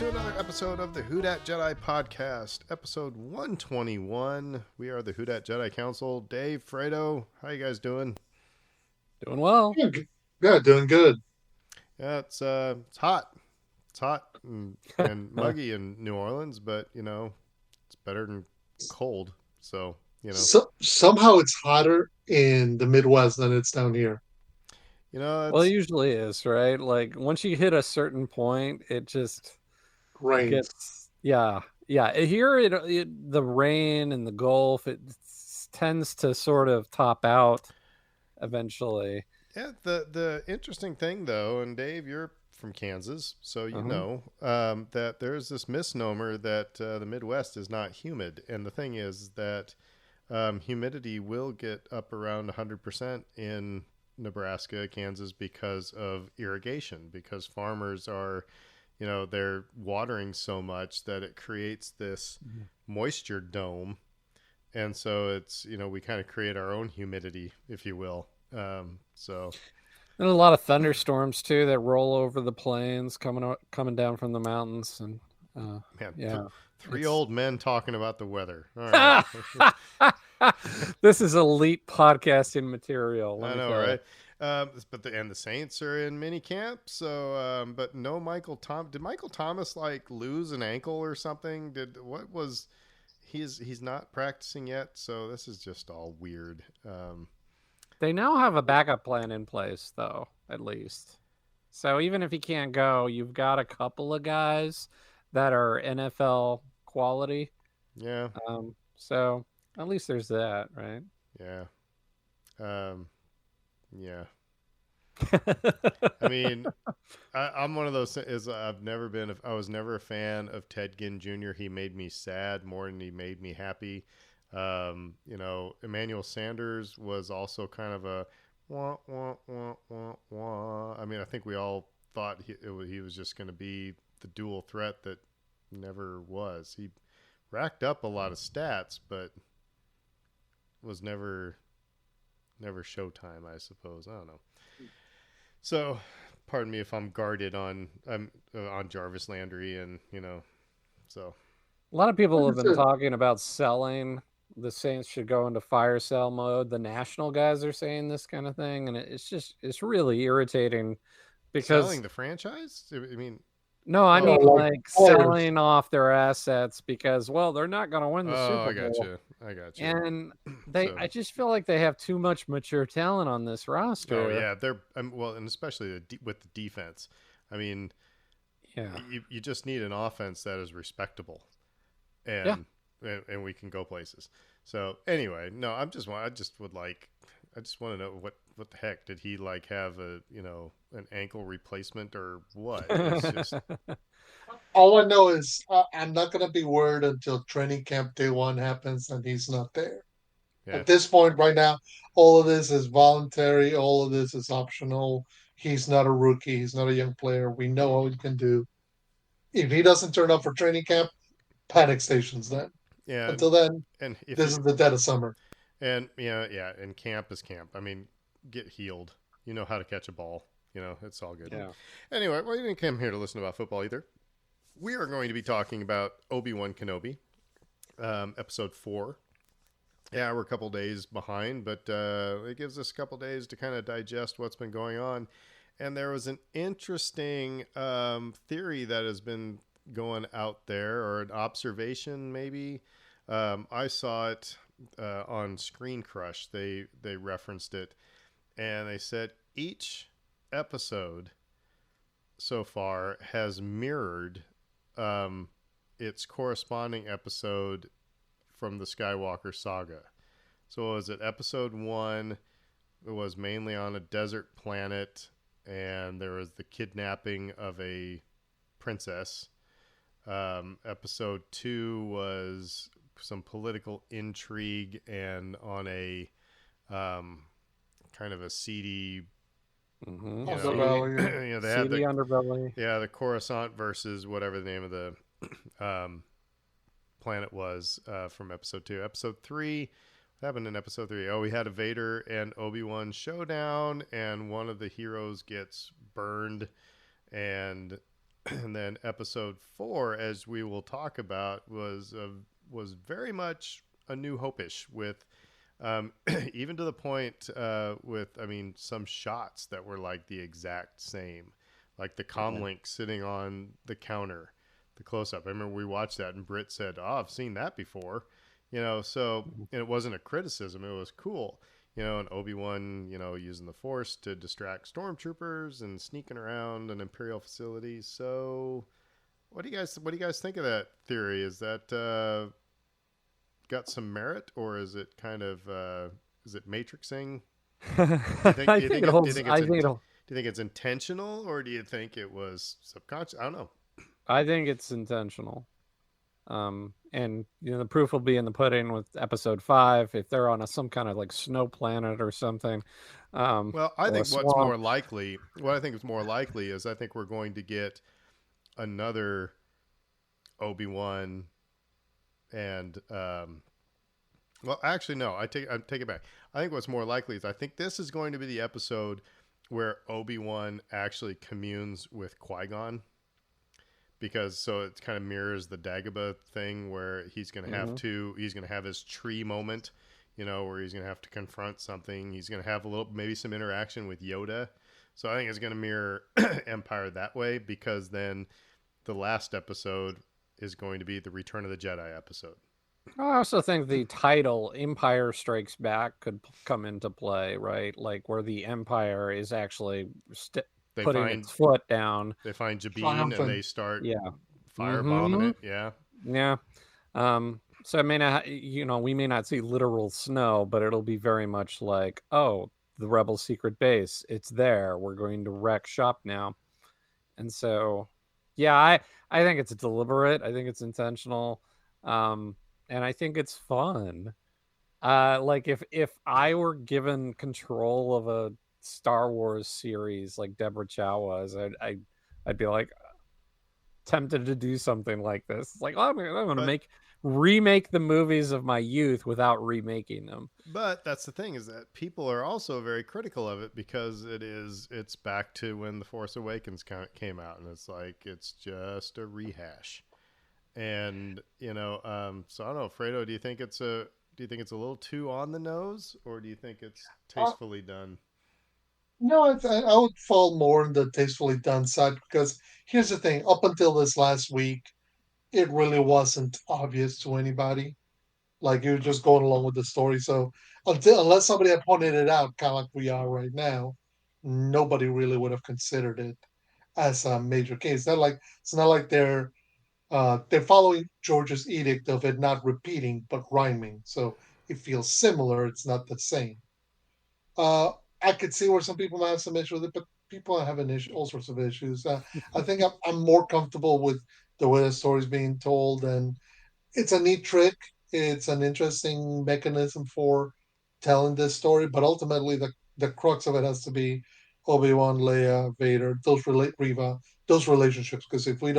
to another episode of the Who Dat Jedi podcast, episode 121. We are the Who Dat Jedi Council. Dave, Fredo, how you guys doing? Doing well. Yeah, doing good. Yeah, it's hot. It's hot and muggy in New Orleans, but it's better than cold. So Somehow it's hotter in the Midwest than it's down here. Well, it usually is, right? Like once you hit a certain point, it just Rains. gets yeah. Here, the rain and the Gulf, it tends to sort of top out eventually. Yeah, the interesting thing though, and Dave, you're from Kansas, so you know that there's this misnomer that the Midwest is not humid, and the thing is that humidity will get up around 100% in Nebraska, Kansas, because of irrigation, because farmers are, they're watering so much that it creates this moisture dome. And so it's, we kind of create our own humidity, if you will. And a lot of thunderstorms too that roll over the plains coming down from the mountains. And three old men talking about the weather. All right. This is elite podcasting material. I know, right? But the Saints are in mini camp, so but no Michael Thomas. Did Michael Thomas lose an ankle or something? He's not practicing yet, so this is just all weird. They now have a backup plan in place, though, at least. So even if he can't go, you've got a couple of guys that are NFL quality. Yeah. So at least there's that, right? Yeah. Yeah. I mean, I'm one of those. I was never a fan of Ted Ginn Jr. He made me sad more than he made me happy. Emmanuel Sanders was also kind of a wah, wah, wah, wah, wah. I mean, I think we all thought he was just going to be the dual threat that never was. He racked up a lot of stats, but was never Showtime, I suppose. I don't know. So, pardon me if I'm guarded on Jarvis Landry, and so a lot of people have been talking about selling. The Saints should go into fire sale mode. The national guys are saying this kind of thing, and it's really irritating because selling the franchise. I mean. No, I mean selling off their assets because, they're not going to win the Super Bowl. I got you. And I just feel like they have too much mature talent on this roster. Oh yeah, they're and especially with the defense. I mean, you just need an offense that is respectable, and we can go places. So anyway, no, I just want to know what the heck did he have an ankle replacement or what? It's just... All I know is I'm not going to be worried until training camp day one happens and he's not there. Yeah. At this point right now, all of this is voluntary. All of this is optional. He's not a rookie. He's not a young player. We know what he can do. If he doesn't turn up for training camp, panic stations then. Yeah. Until then, this is the dead of summer. And and camp is camp. I mean, get healed. You know how to catch a ball. It's all good. Yeah. Anyway, you didn't come here to listen about football either. We are going to be talking about Obi-Wan Kenobi, episode 4. Yeah, we're a couple days behind, but it gives us a couple days to kind of digest what's been going on. And there was an interesting theory that has been going out there, or an observation maybe. I saw it on Screen Crush. They referenced it, and they said each episode so far has mirrored its corresponding episode from the Skywalker saga. So was it episode 1? It was mainly on a desert planet, and there was the kidnapping of a princess. Episode 2 was some political intrigue and on a kind of a seedy underbelly. They had the underbelly. Yeah, the Coruscant versus whatever the name of the planet was from episode 2. Episode 3, what happened in episode 3? Oh, we had a Vader and Obi-Wan showdown, and one of the heroes gets burned, and And then episode 4, as we will talk about, was very much a New Hope-ish with even to the point with, I mean, some shots that were like the exact same, like the comlink sitting on the counter, the close-up. I remember we watched that and Britt said, "Oh, I've seen that before," so, and it wasn't a criticism, it was cool. And Obi-Wan, using the Force to distract stormtroopers and sneaking around an Imperial facility. So, what do you guys think of that theory? Is that got some merit, or is it kind of is it matrixing? I think it holds. I think it'll. Do you think it's intentional, or do you think it was subconscious? I don't know. I think it's intentional. And the proof will be in the pudding with episode 5 if they're on some kind of like snow planet or something. Well, I think what I think is more likely is I think we're going to get another Obi-Wan and well, actually no, I take it back. I think what's more likely is I think this is going to be the episode where Obi-Wan actually communes with Qui-Gon. Because so it kind of mirrors the Dagobah thing where he's going to he's going to have his tree moment, where he's going to have to confront something. He's going to have maybe some interaction with Yoda. So I think it's going to mirror Empire that way, because then the last episode is going to be the Return of the Jedi episode. I also think the title Empire Strikes Back could come into play, right? Like where the Empire is actually putting its foot down. They find Jabin and they start firebombing it. Yeah. Yeah. So it may not, we may not see literal snow, but it'll be very much like, oh, the rebel secret base, it's there. We're going to wreck shop now. And so, yeah, I think it's deliberate. I think it's intentional. And I think it's fun. Like if I were given control of a Star Wars series like Deborah Chow was, I'd be like tempted to do something like this. It's like, oh, I'm going to remake the movies of my youth without remaking them. But that's the thing, is that people are also very critical of it because it's back to when The Force Awakens came out, and it's like it's just a rehash. And so I don't know, Fredo, do you think it's a little too on the nose, or do you think it's tastefully done? No, I would fall more on the tastefully done side, because here's the thing: up until this last week, it really wasn't obvious to anybody. Like you were just going along with the story. So unless somebody had pointed it out, kind of like we are right now, nobody really would have considered it as a major case. It's not like they're following George's edict of it not repeating but rhyming. So it feels similar. It's not the same. Uh, I could see where some people might have some issue with it, but people have all sorts of issues. I think I'm more comfortable with the way the story's being told, and it's a neat trick. It's an interesting mechanism for telling this story, but ultimately the crux of it has to be Obi-Wan, Leia, Vader, Riva, those relationships. Because if we're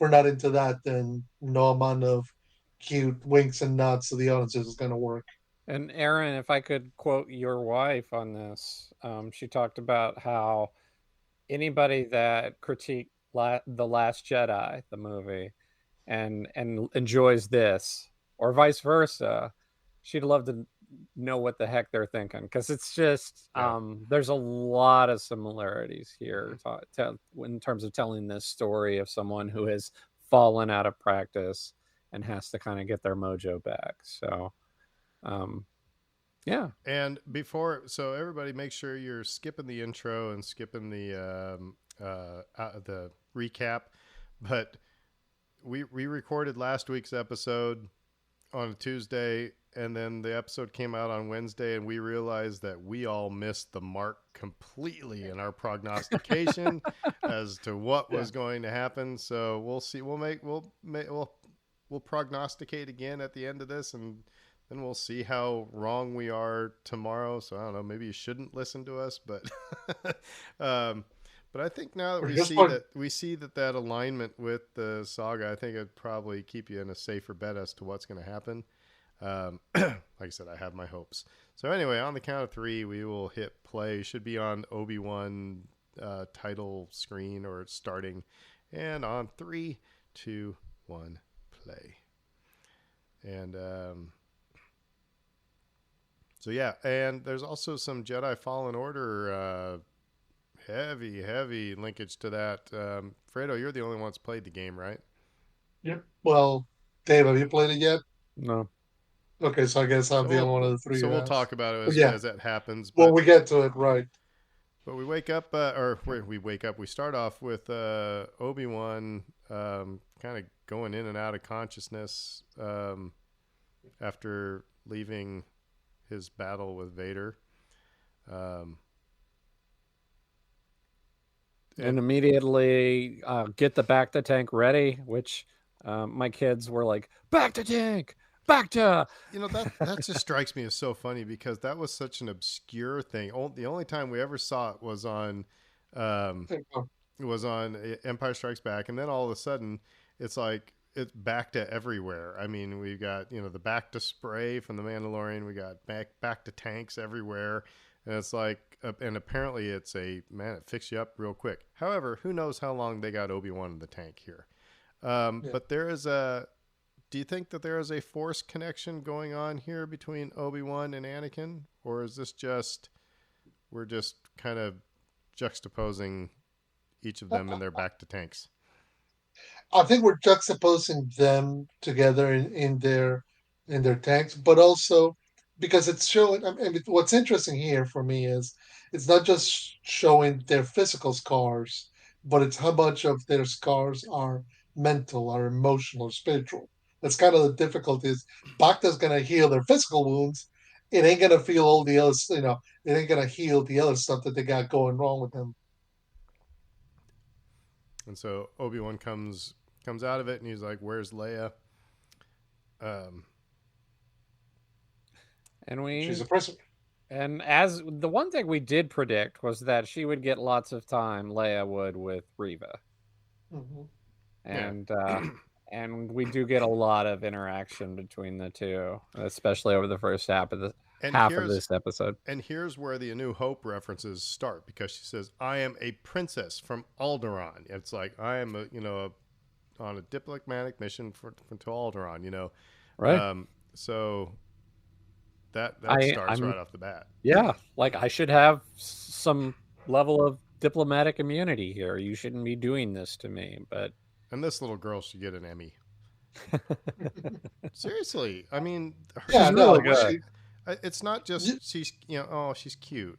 not into that, then no amount of cute winks and nods to the audiences is going to work. And Aaron, if I could quote your wife on this, she talked about how anybody that critiqued The Last Jedi, the movie, and enjoys this, or vice versa, she'd love to know what the heck they're thinking, because it's just there's a lot of similarities here in terms of telling this story of someone who has fallen out of practice and has to kind of get their mojo back. So yeah. And so everybody make sure you're skipping the intro and skipping the recap. But we recorded last week's episode on a Tuesday, and then the episode came out on Wednesday, and we realized that we all missed the mark completely in our prognostication as to what was going to happen. So we'll see. We'll prognosticate again at the end of this, and then we'll see how wrong we are tomorrow. So I don't know, maybe you shouldn't listen to us, but but I think now that we see that alignment with the saga, I think it'd probably keep you in a safer bet as to what's going to happen. Like I said, I have my hopes. So anyway, on the count of 3, we will hit play. Should be on Obi-Wan title screen, or it's starting, And on 3, 2, 1, play. And so yeah, and there's also some Jedi Fallen Order heavy linkage to that. Fredo, you're the only one that's played the game, right? Yep. Well, Dave, have you played it yet? No. Okay, so I guess I'm So the only one of the three so who we'll has. talk about it But yeah, as that happens. when we get to it, right? But we wake up, we wake up. We start off with Obi-Wan kind of going in and out of consciousness after leaving his battle with Vader. And immediately get the back to tank ready, which my kids were like, back to tank, back to. That just strikes me as so funny because that was such an obscure thing. The only time we ever saw it was on Empire Strikes Back, and then all of a sudden it's like it's back to everywhere. I mean, we've got the back to spray from the Mandalorian. We got back to tanks everywhere, and it's like, and apparently it's it fixed you up real quick. However, who knows how long they got Obi-Wan in the tank here? But there is a. Do you think that there is a Force connection going on here between Obi-Wan and Anakin, or is this we're just kind of juxtaposing each of them and their back to tanks? I think we're juxtaposing them together in their tanks, but also because it's showing. I mean, what's interesting here for me is it's not just showing their physical scars, but it's how much of their scars are mental, are emotional, or spiritual. That's kind of the difficulty. Is Bacta's going to heal their physical wounds. It ain't going to feel all the other, it ain't going to heal the other stuff that they got going wrong with them. And so Obi-Wan comes out of it, and he's like, "Where's Leia?" She's a prisoner. And as the one thing we did predict was that she would get lots of time, Leia would, with Reva. Mm-hmm. And and we do get a lot of interaction between the two, especially over the first half of this episode. And here's where the A New Hope references start, because she says, "I am a princess from Alderaan." It's like, I am on a diplomatic mission to Alderaan. Right. So that starts right off the bat. Yeah, like I should have some level of diplomatic immunity here. You shouldn't be doing this to me, but. And this little girl should get an Emmy. Seriously, I mean, she's really good. It's not just she's she's cute,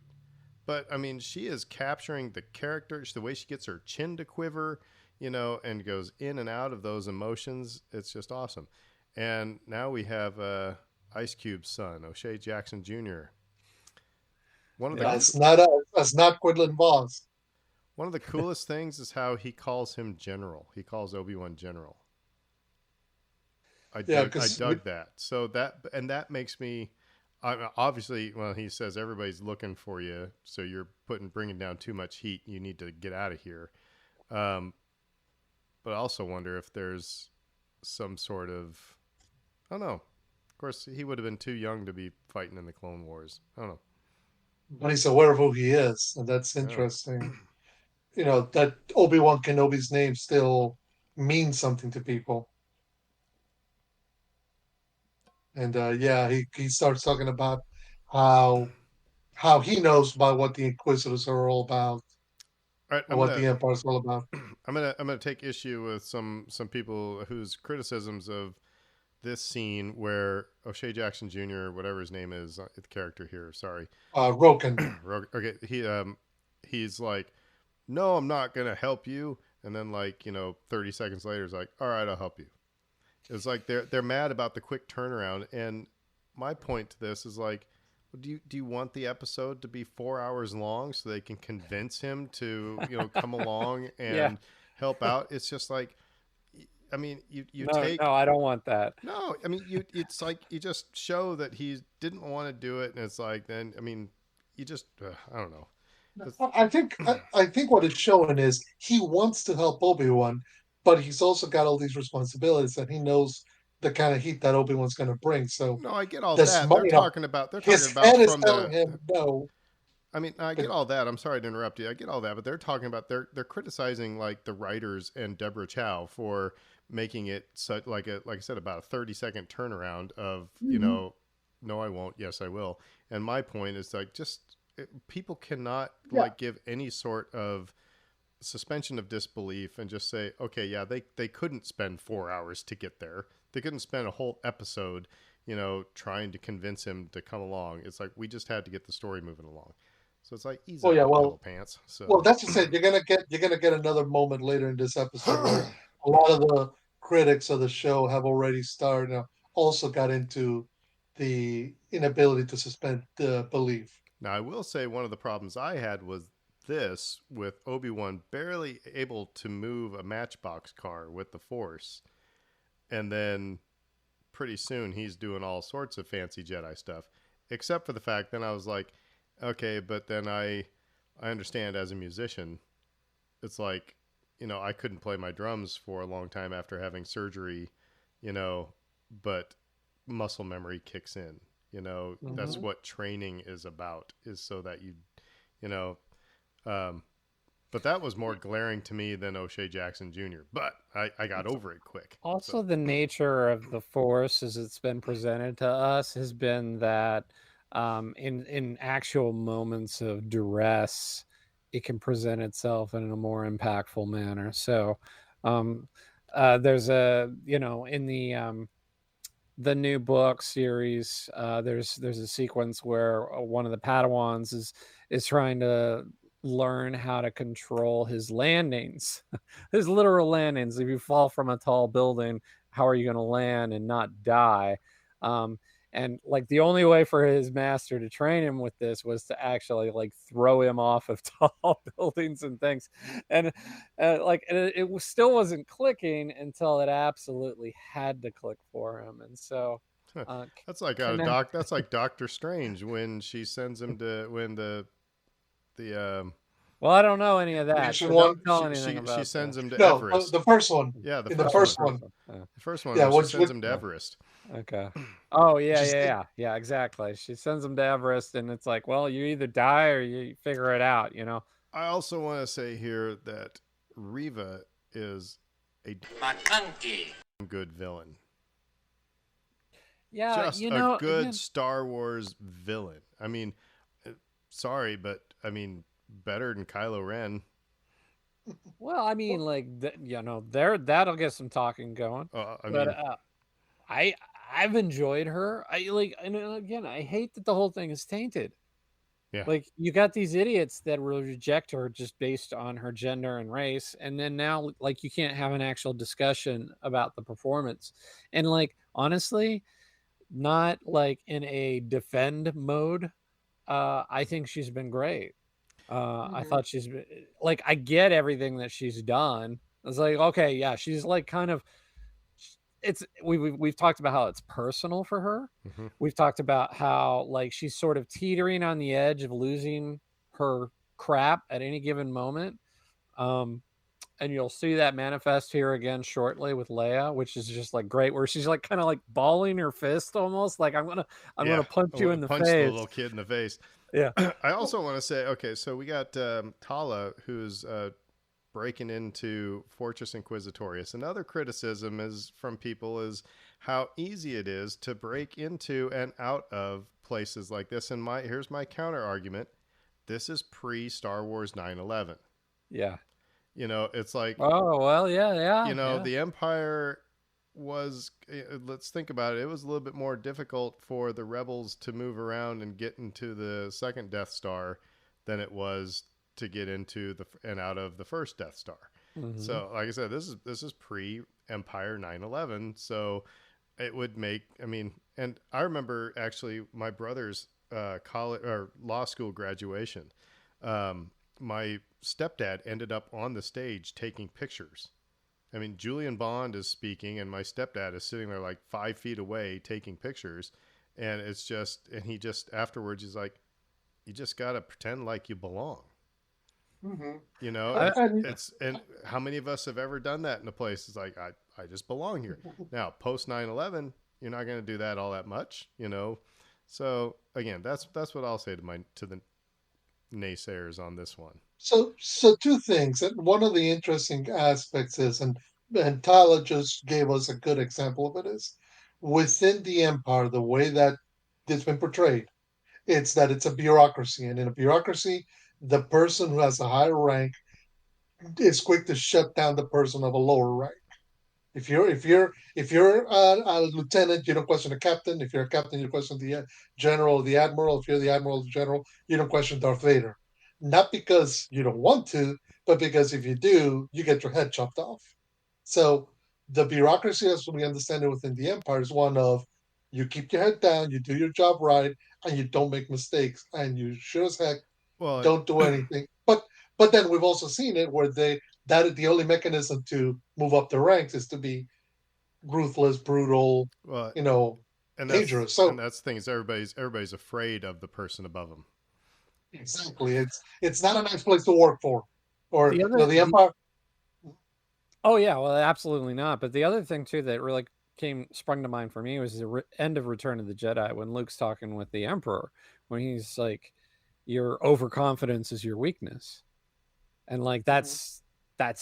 but I mean, she is capturing the character, the way she gets her chin to quiver, and goes in and out of those emotions. It's just awesome. And now we have Ice Cube's son, O'Shea Jackson Jr. That's not Quinlan Vos. One of the coolest things is how he calls him General. He calls Obi-Wan General. I dug that. So that makes me, obviously, well, he says everybody's looking for you, so you're bringing down too much heat. You need to get out of here. But I also wonder if there's some sort of, I don't know. Of course, he would have been too young to be fighting in the Clone Wars. I don't know. But he's aware of who he is, and that's interesting. That Obi-Wan Kenobi's name still means something to people. And he starts talking about how he knows about what the Inquisitors are all about, right, and what the Empire's all about. I'm gonna take issue with some people whose criticisms of this scene where O'Shea Jackson Jr., whatever his name is, the character here, sorry, Roken. Okay, he's like, "No, I'm not gonna help you," and then 30 seconds later, he's like, "All right, I'll help you." It's like they're mad about the quick turnaround, and my point to this is like, do you want the episode to be 4 hours long so they can convince him to come along and help out? It's just like, I mean, No, I don't want that. No, I mean, it's like you just show that he didn't want to do it, and it's like, then I mean, you just I don't know. I think what it's showing is he wants to help Obi-Wan, but he's also got all these responsibilities, and he knows the kind of heat that Obi-Wan's going to bring. So no, I get all that. They're talking about his head is telling him no. I mean, I get all that. I'm sorry to interrupt you. I get all that, but they're talking about they're criticizing like the writers and Deborah Chow for making it such like I said, about a 30-second turnaround of no, I won't, yes, I will. And my point is like people cannot like give any sort of suspension of disbelief and just say, okay, yeah, they couldn't spend 4 hours to get there. They couldn't spend a whole episode, trying to convince him to come along. It's like we just had to get the story moving along. So it's like ease up, little pants. So that's to say you're gonna get another moment later in this episode where a lot of the critics of the show have already started also got into the inability to suspend belief. now I will say one of the problems I had was this with Obi-Wan barely able to move a Matchbox car with the Force, and then pretty soon he's doing all sorts of fancy Jedi stuff. Except for the fact then I was like, okay, but then I understand as a musician, it's like, I couldn't play my drums for a long time after having surgery, but muscle memory kicks in. That's what training is about, is so that you know, but that was more glaring to me than O'Shea Jackson Jr. But I got over it quick. Also, the nature of the Force, as it's been presented to us, has been that in actual moments of duress, it can present itself in a more impactful manner. So, there's in the new book series, there's a sequence where one of the Padawans is trying to learn how to control his landings, his literal landings. If you fall from a tall building, how are you going to land and not die? And like the only way for his master to train him with this was to actually like throw him off of tall buildings and things. And still wasn't clicking until it absolutely had to click for him. And so that's like that's like Doctor Strange when she sends him to well, I don't know any of that. So don't tell anything about she sends that. him to Everest. The first one. Yeah, the first one. one. The first one. Yeah, she sends him to Everest. Okay. Oh yeah, exactly. She sends him to Everest, and it's like, well, you either die or you figure it out. I also want to say here that Reva is a good villain. Yeah, just a good Star Wars villain. I mean, sorry, but I mean, better than Kylo Ren. Well, I mean, like that'll get some talking going. I've enjoyed her. And again, I hate that the whole thing is tainted. Yeah. Like you got these idiots that will reject her just based on her gender and race, and then now like you can't have an actual discussion about the performance. And like honestly, not like in a defend mode. I think she's been great. I thought she's been, like, I get everything that she's done. It's like, okay, yeah, she's like kind of, we've talked about how it's personal for her. Mm-hmm. We've talked about how like she's sort of teetering on the edge of losing her crap at any given moment. And you'll see that manifest here again shortly with Leia, which is just like great, where she's like kind of like balling her fist almost like I'm gonna punch you in the face. Punch the little kid in the face. Yeah. I also want to say, okay, so we got Tala, who's breaking into Fortress Inquisitorius. Another criticism is from people is how easy it is to break into and out of places like this. And here's my counter argument: this is pre Star Wars 9/11. Yeah. It's like, oh well, yeah. The Empire was, let's think about it. It was a little bit more difficult for the rebels to move around and get into the second Death Star than it was to get into and out of the first Death Star. Mm-hmm. So like I said, this is pre Empire 9/11. So it would make, and I remember actually my brother's college or law school graduation. My stepdad ended up on the stage taking pictures. Julian Bond is speaking and my stepdad is sitting there like 5 feet away taking pictures. And he just afterwards is like, you just got to pretend like you belong. Mm-hmm. And how many of us have ever done that in a place? It's like, I just belong here. Now, post 9/11, you're not going to do that all that much, So again, that's what I'll say to naysayers on this one. So two things. And one of the interesting aspects is, and Tyler just gave us a good example of it, is within the empire, the way that it's been portrayed, it's that it's a bureaucracy, and in a bureaucracy, the person who has a higher rank is quick to shut down the person of a lower rank. If you're a lieutenant, you don't question the captain. If you're a captain, you question the general, or the admiral. If you're the admiral, or the general, you don't question Darth Vader. Not because you don't want to, but because if you do, you get your head chopped off. So the bureaucracy, as we understand it within the empire, is one of you keep your head down, you do your job right, and you don't make mistakes, and you sure as heck Well, don't do anything. But then we've also seen it where that the only mechanism to move up the ranks is to be ruthless, brutal, well, you know, and dangerous. So that's the thing is everybody's afraid of the person above them. exactly, it's not a nice place to work for, or The other, the empire. oh yeah, well, absolutely not. But the other thing too that really sprung to mind for me was the end of Return of the Jedi when Luke's talking with the Emperor, when he's like, "Your overconfidence is your weakness," and like that's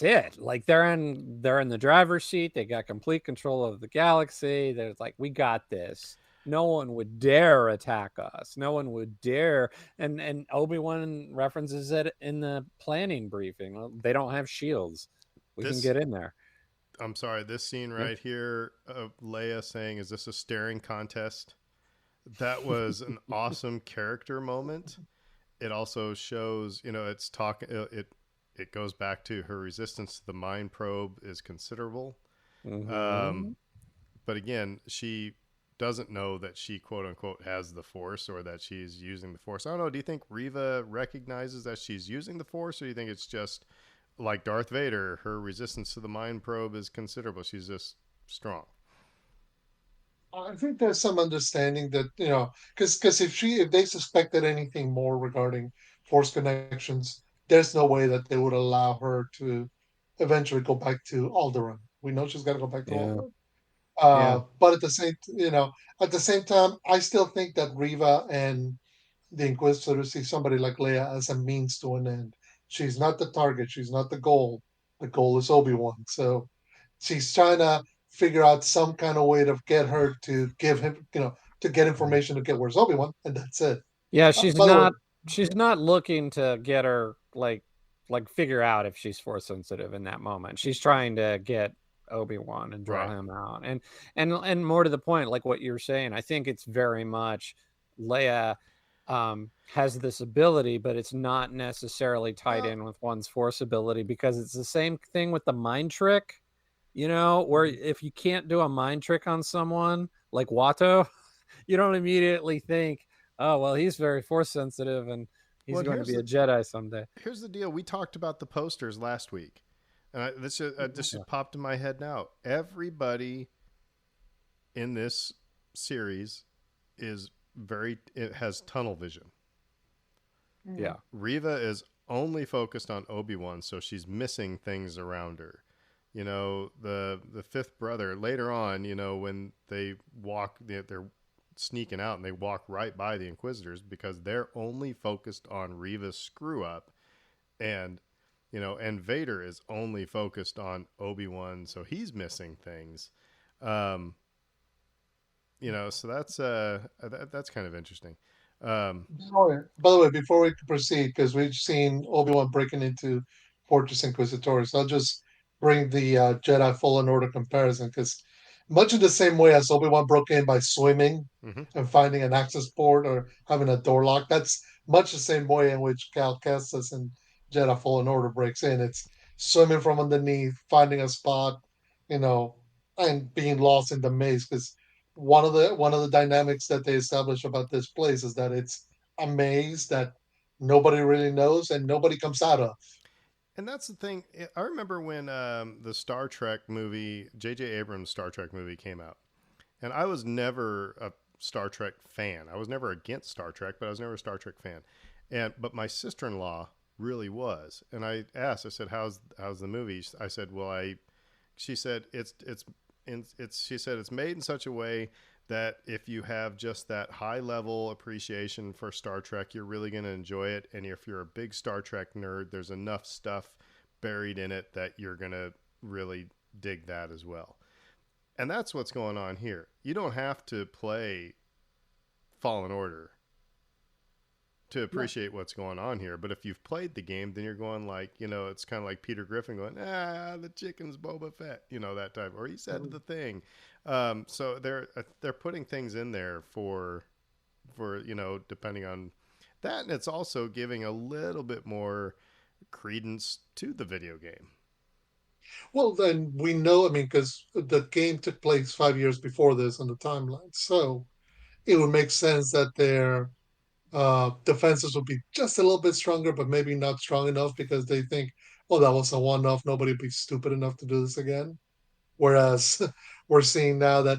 it. Like they're in the driver's seat. They got complete control of the galaxy. They're like, "We got this." No one would dare attack us. No one would dare. And Obi-Wan references it in the planning briefing. Well, they don't have shields. We can This get in there. I'm sorry, this scene right here of Leia saying, "Is this a staring contest?" That was an awesome character moment. It also shows, it's talking. It goes back to her resistance to the mind probe is considerable. Mm-hmm. Um, but again, she doesn't know that she quote unquote has the Force or that she's using the Force. I don't know. Do you think Reva recognizes that she's using the Force, or do you think it's just like Darth Vader? Her resistance to the mind probe is considerable. She's just strong. I think there's some understanding that because if they suspected anything more regarding force connections, there's no way that they would allow her to eventually go back to Alderaan. We know she's got to go back to Yeah. Alderaan. Yeah. But at the same time, I still think that Riva and the Inquisitor see somebody like Leia as a means to an end. She's not the target. She's not the goal. The goal is Obi-Wan. So she's trying to figure out some kind of way to get her to give him, to get information to get where's Obi-Wan, and that's it. Yeah, she's By the way, not she's not looking to get her like figure out if she's force sensitive in that moment. She's trying to get Obi-Wan and draw Right. him out. And more to the point, like what you're saying, I think it's very much Leia has this ability, but it's not necessarily tied uh, in with one's force ability because it's the same thing with the mind trick, where if you can't do a mind trick on someone like Watto, you don't immediately think, oh well, he's very force sensitive and he's Well, going to be a Jedi someday. here's the deal. We talked about the posters last week, and this Yeah. just popped in my head now. Everybody in this series is it has tunnel vision. Yeah. Riva is only focused on Obi-Wan, so she's missing things around her. The fifth brother later on, when they walk, they're sneaking out and they walk right by the Inquisitors because they're only focused on Riva's screw up, and and Vader is only focused on Obi-Wan, so he's missing things. Um, so that's kind of interesting. Um, by the way, before we proceed, because we've seen Obi-Wan breaking into Fortress Inquisitoris, I'll just bring the Jedi Fallen Order comparison, because much in the same way as Obi-Wan broke in by swimming mhm. and finding an access port or having a door lock, that's much the same way in which Cal Kestis and Jedi Fallen Order breaks in. It's swimming from underneath, finding a spot, you know, and being lost in the maze, because one of the dynamics that they establish about this place is that it's a maze that nobody really knows and nobody comes out of. And that's the thing. I remember when the Star Trek movie, J.J. Abrams' Star Trek movie came out. And I was never a Star Trek fan. I was never against Star Trek, but I was never a Star Trek fan. But my sister-in-law really was. And I asked, I said, how's the movie? She said, well, she said, it's she said, it's made in such a way that if you have just that high level appreciation for Star Trek, you're really going to enjoy it. And if you're a big Star Trek nerd, there's enough stuff buried in it that you're going to really dig that as well. And that's what's going on here. You don't have to play Fallen Order to appreciate what's going on here. But if you've played the game, then you're going like, it's kind of like Peter Griffin going, the chicken's Boba Fett, that type, or he said the thing. So they're putting things in there for depending on that, and it's also giving a little bit more credence to the video game. Well, then we know, because the game took place 5 years before this on the timeline. So it would make sense that their defenses would be just a little bit stronger, but maybe not strong enough because they think, oh, that was a one off. Nobody would be stupid enough to do this again. Whereas we're seeing now that,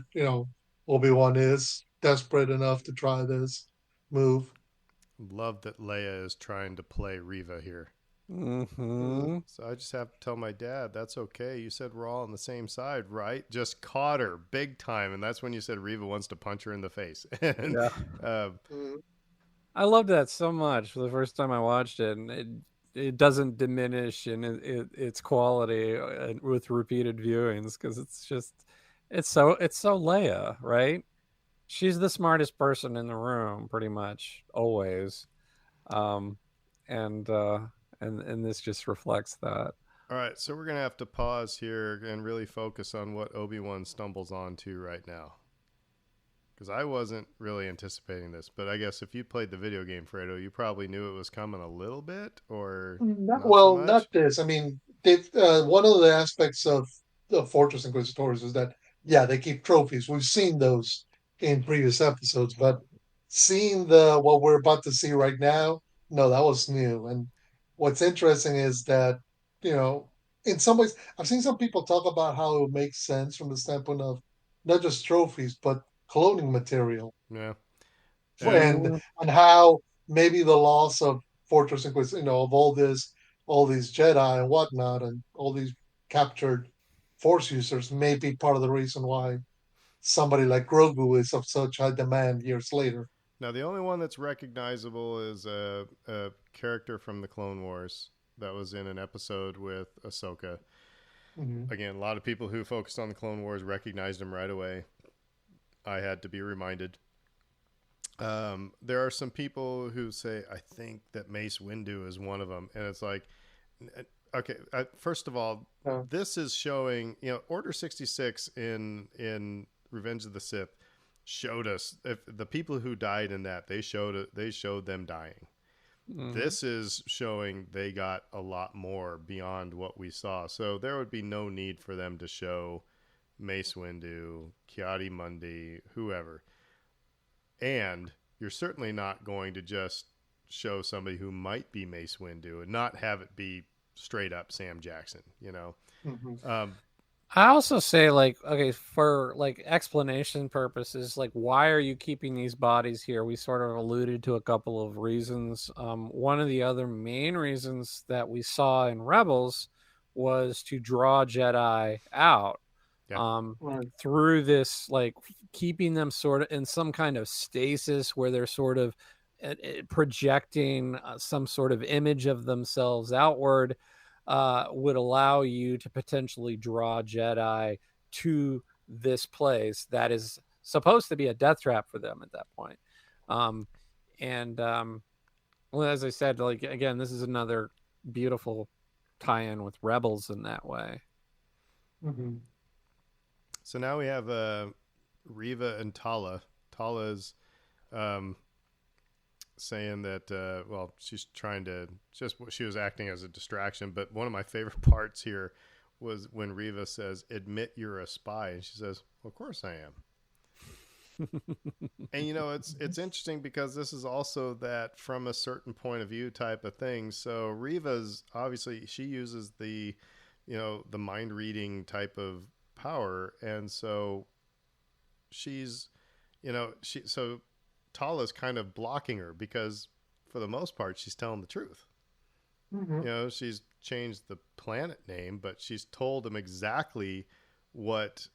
Obi-Wan is desperate enough to try this move. Love that Leia is trying to play Reva here. Mm-hmm. So I just have to tell my dad, that's okay. You said we're all on the same side, right? Just caught her big time. And that's when you said Reva wants to punch her in the face. And, yeah. I loved that so much the first time I watched it. And it doesn't diminish in its quality with repeated viewings because it's so Leia, right? She's the smartest person in the room, pretty much always, and this just reflects that. All right, so we're gonna have to pause here and really focus on what Obi-Wan stumbles onto right now, because I wasn't really anticipating this. But I guess if you played the video game, Fredo, you probably knew it was coming a little bit, or not so much? Not this. They've one of the aspects of the Fortress Inquisitors is that they keep trophies. We've seen those in previous episodes, but seeing the what we're about to see right now, no, that was new. And what's interesting is that in some ways, I've seen some people talk about how it makes sense from the standpoint of not just trophies but cloning material. Yeah. And how maybe the loss of Fortress Inquisition, of all these Jedi and whatnot, and all these captured Force users may be part of the reason why somebody like Grogu is of such high demand years later. Now, the only one that's recognizable is a character from the Clone Wars that was in an episode with Ahsoka. Mm-hmm. Again, a lot of people who focused on the Clone Wars recognized him right away. I had to be reminded. There are some people who say, I think that Mace Windu is one of them. And it's like, okay, first of all, this is showing, Order 66 in Revenge of the Sith showed us, if the people who died in that, they showed them dying. Mm-hmm. This is showing they got a lot more beyond what we saw. So there would be no need for them to show Mace Windu, Ki-Adi-Mundi, whoever. And you're certainly not going to just show somebody who might be Mace Windu and not have it be straight up Sam Jackson, Mm-hmm. I also say, okay, for explanation purposes, why are you keeping these bodies here? We sort of alluded to a couple of reasons. One of the other main reasons that we saw in Rebels was to draw Jedi out. Through this, keeping them sort of in some kind of stasis where they're sort of projecting some sort of image of themselves outward, would allow you to potentially draw Jedi to this place that is supposed to be a death trap for them at that point. Well, as I said, again, this is another beautiful tie-in with Rebels in that way. Mm-hmm. So now we have Reva and Tala. Tala's saying that, she was acting as a distraction. But one of my favorite parts here was when Reva says, admit you're a spy. And she says, well, of course I am. And, it's interesting because this is also that from a certain point of view type of thing. So Reva's, obviously, she uses the mind reading type of power, and so she's so Tala's kind of blocking her because for the most part she's telling the truth. Mm-hmm. She's changed the planet name, but she's told him exactly what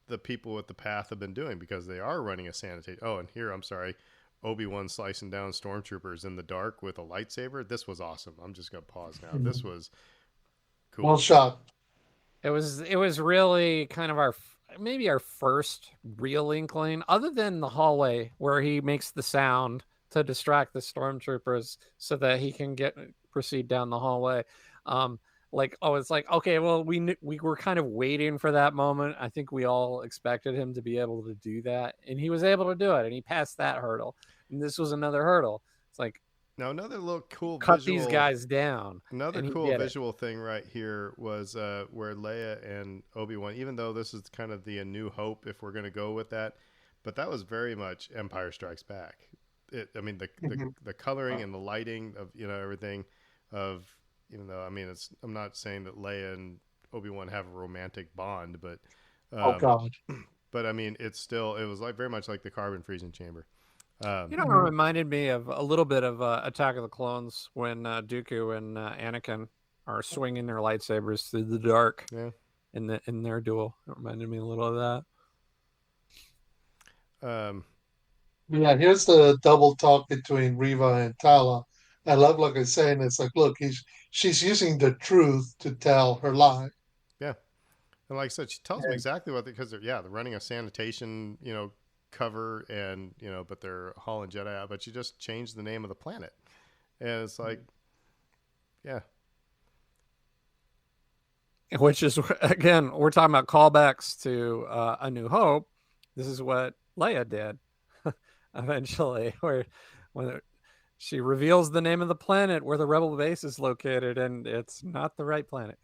the people with the path have been doing, because they are running a sanitation. Oh, and here, I'm sorry, Obi-Wan slicing down stormtroopers in the dark with a lightsaber. This was awesome. I'm just going to pause now. This was cool. Well shot. It was really kind of maybe our first real inkling, other than the hallway where he makes the sound to distract the stormtroopers so that he can proceed down the hallway. It's like, okay, well, we were kind of waiting for that moment. I think we all expected him to be able to do that, and he was able to do it, and he passed that hurdle. And this was another hurdle. It's like, now another little cool cut visual, these guys down. Another cool visual thing right here was where Leia and Obi-Wan, even though this is kind of the A New Hope, if we're going to go with that, but that was very much Empire Strikes Back. The coloring and the lighting of, everything of, even though, I'm not saying that Leia and Obi-Wan have a romantic bond, but Oh God. but it was like very much like the carbon freezing chamber. It reminded me of a little bit of Attack of the Clones when Dooku and Anakin are swinging their lightsabers through the dark. Yeah. In their duel, it reminded me a little of that. Yeah, here's the double talk between Riva and Tala. I love, like I say, and it's like, look, she's using the truth to tell her lie. Yeah, and like I said, she tells them exactly what, because they're running a sanitation, cover, and but they're hauling Jedi out, but she just changed the name of the planet, and it's like, yeah, which is, again, we're talking about callbacks to A New Hope. This is what Leia did eventually, when she reveals the name of the planet where the rebel base is located, and it's not the right planet.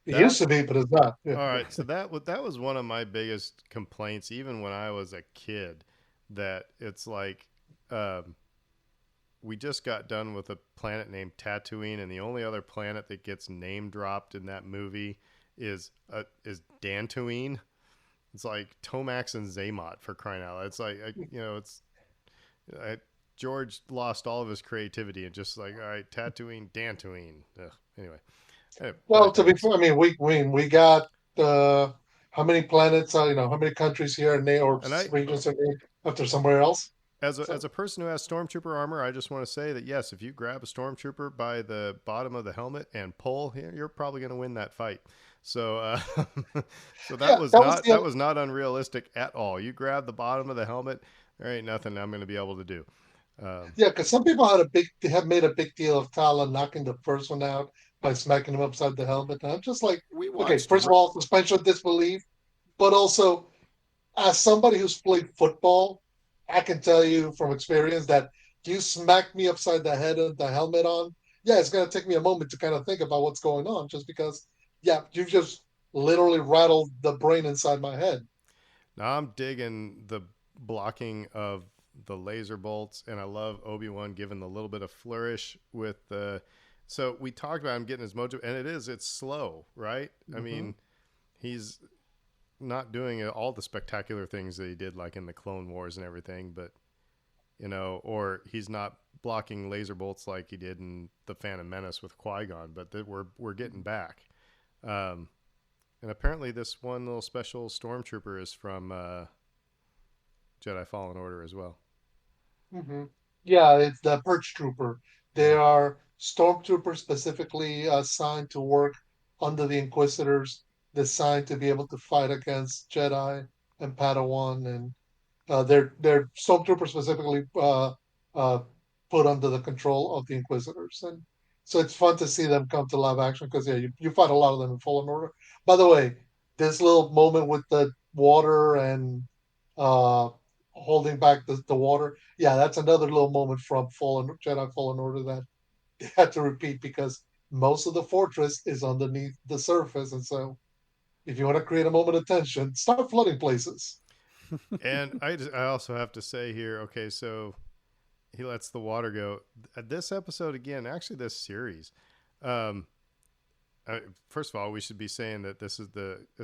It used to be, but it's not. All right, so that was one of my biggest complaints, even when I was a kid, that it's like, we just got done with a planet named Tatooine, and the only other planet that gets name dropped in that movie is Dantooine. It's like Tomax and Zaymot, for crying out loud. It's like, George lost all of his creativity and just like, all right, Tatooine, Dantooine. Anyway. Well, to be fair, we got how many planets, how many countries here or regions are named after somewhere else? As a person who has stormtrooper armor, I just want to say that, yes, if you grab a stormtrooper by the bottom of the helmet and pull, you're probably going to win that fight. So, that was not unrealistic at all. You grab the bottom of the helmet, there ain't nothing I'm going to be able to do. Yeah, because some people have made a big deal of Tala knocking the first one out by smacking him upside the helmet. And I'm just like, okay, first of all, suspension of disbelief, but also, as somebody who's played football, I can tell you from experience that you smack me upside the head with the helmet on, yeah, it's going to take me a moment to kind of think about what's going on, just because, yeah, you've just literally rattled the brain inside my head. Now I'm digging the blocking of the laser bolts, and I love Obi-Wan giving the little bit of flourish with the. So we talked about him getting his mojo, and it's slow, right? Mm-hmm. He's not doing all the spectacular things that he did, like in the Clone Wars and everything, but or he's not blocking laser bolts like he did in the Phantom Menace with Qui-Gon, but we're getting back. And apparently this one little special stormtrooper is from Jedi Fallen Order as well. Mm-hmm. Yeah, it's the Perch Trooper. They are stormtroopers specifically assigned to work under the Inquisitors, designed to be able to fight against Jedi and Padawan, and they're stormtroopers specifically put under the control of the Inquisitors, and so it's fun to see them come to live action because you fight a lot of them in Fallen Order. By the way, this little moment with the water and uh, holding back the water, yeah, that's another little moment from Jedi Fallen Order that they had to repeat because most of the fortress is underneath the surface, and so if you want to create a moment of tension, start flooding places. And I also have to say here, okay, so he lets the water go. This episode again, actually this series. First of all, we should be saying that this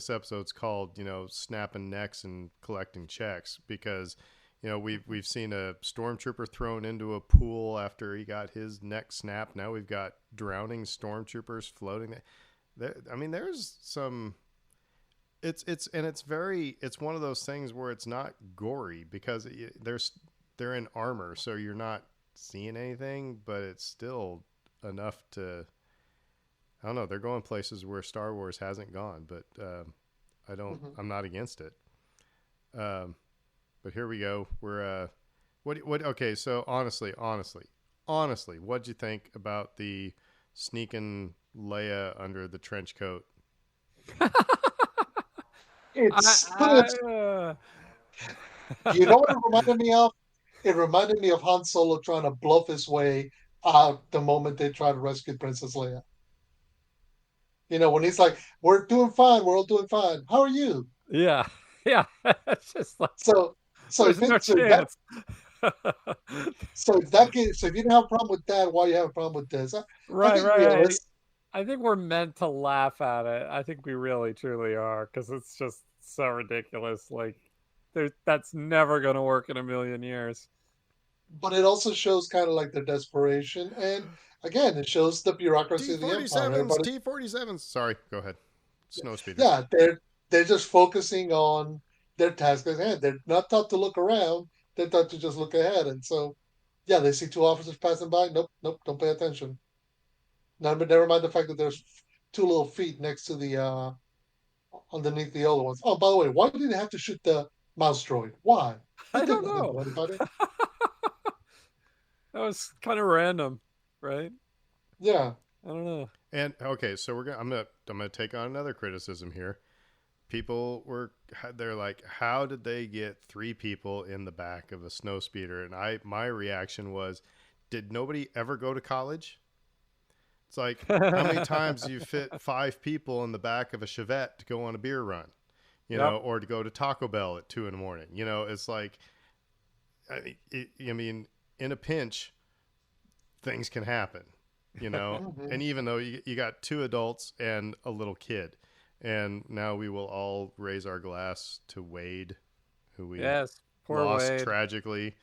episode's called, snapping necks and collecting checks, because we've seen a stormtrooper thrown into a pool after he got his neck snapped. Now we've got drowning stormtroopers floating. There's some it's one of those things where it's not gory because they're in armor, so you're not seeing anything, but it's still enough to, I don't know, they're going places where Star Wars hasn't gone, but I'm not against it. But here we go. We're okay, so honestly, what'd you think about the sneaking Leia under the trench coat? It's I, you know what it reminded me of? It reminded me of Han Solo trying to bluff his way out the moment they try to rescue Princess Leia. When he's like, "We're doing fine. We're all doing fine. How are you?" yeah, yeah. It's just like So, so there's if no it, so if that, chance. so if that case, so if you didn't have a problem with that, why you have a problem with this? I Right, think right. realist, I think we're meant to laugh at it. I think we really, truly are, because it's just so ridiculous. Like, that's never going to work in a million years. but it also shows kind of like their desperation, and again, it shows the bureaucracy of the empire. T-47s, Everybody, T-47s. Sorry, go ahead. Snow speeders. yeah, they're just focusing on their task at hand. They're not taught to look around. They're taught to just look ahead. And so, yeah, they see two officers passing by. Nope, nope, don't pay attention. Never mind the fact that there's two little feet next to the underneath the other ones. Oh, by the way, why did they have to shoot the mouse droid? Why? I It did don't nothing know. to anybody. That was kind of random, right? Yeah. I don't know. And okay, so I'm gonna take on another criticism here. They're like, how did they get three people in the back of a snow speeder? And my reaction was, did nobody ever go to college? It's like, how many times do you fit five people in the back of a Chevette to go on a beer run, Yep. or to go to Taco Bell at 2 a.m? It's like, I mean, in a pinch, things can happen, Mhm. and even though you got two adults and a little kid, and now we will all raise our glass to Wade, who we Yes. Poor lost Wade. tragically.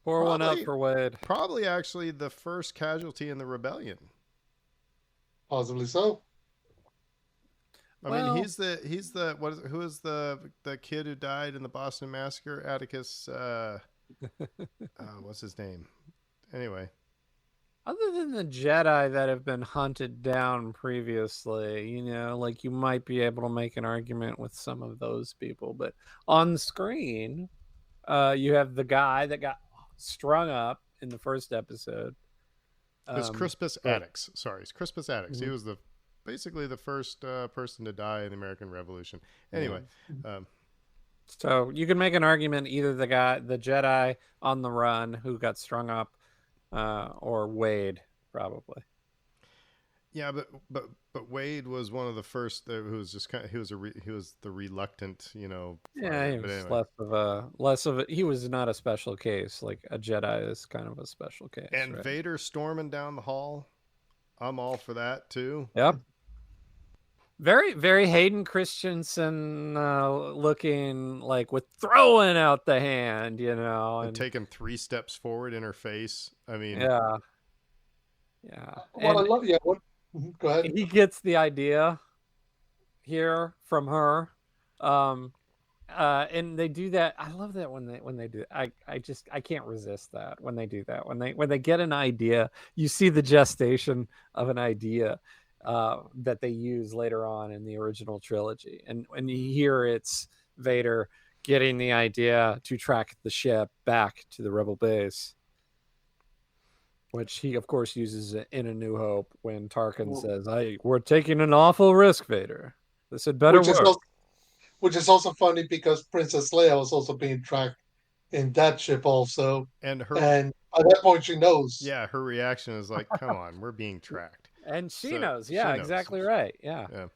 Pour one up Probably, for Wade. probably actually the first casualty in the rebellion. Possibly so. I mean, Well, who is the kid who died in the Boston Massacre? Atticus, what's his name? Anyway, other than the Jedi that have been hunted down previously, like you might be able to make an argument with some of those people, but on screen, you have the guy that got strung up in the first episode. it's Crispus But Attucks. Sorry, it's Crispus Attucks. He Mhm. was basically the first person to die in the American Revolution. Anyway, um, So you can make an argument either the Jedi on the run who got strung up, or Wade, probably. yeah, but Wade was one of the first who was just kind of he was the reluctant, Yeah, he but was anyway. less of a. He was not a special case. Like a Jedi is kind of a special case, And right? Vader storming down the hall, I'm all for that too. Yep. Very, very Hayden Christensen looking, like with throwing out the hand, And and taking 3 steps forward in her face. I mean, yeah, yeah, What I and love, yeah. Go ahead. he gets the idea here from her, um, and they do that. I love that when they do it. I can't resist that when they do that. When they get an idea, you see the gestation of an idea that they use later on in the original trilogy, and when you hear it's Vader getting the idea to track the ship back to the Rebel base, which he of course uses in A New Hope when Tarkin says, we're taking an awful risk, Vader. This had better Which is work." also, which is also funny because Princess Leia was also being tracked in that ship also, and and by that point she knows. her reaction is like, "Come on, we're being tracked." And she So knows, she yeah, knows. exactly right. Yeah. Yeah.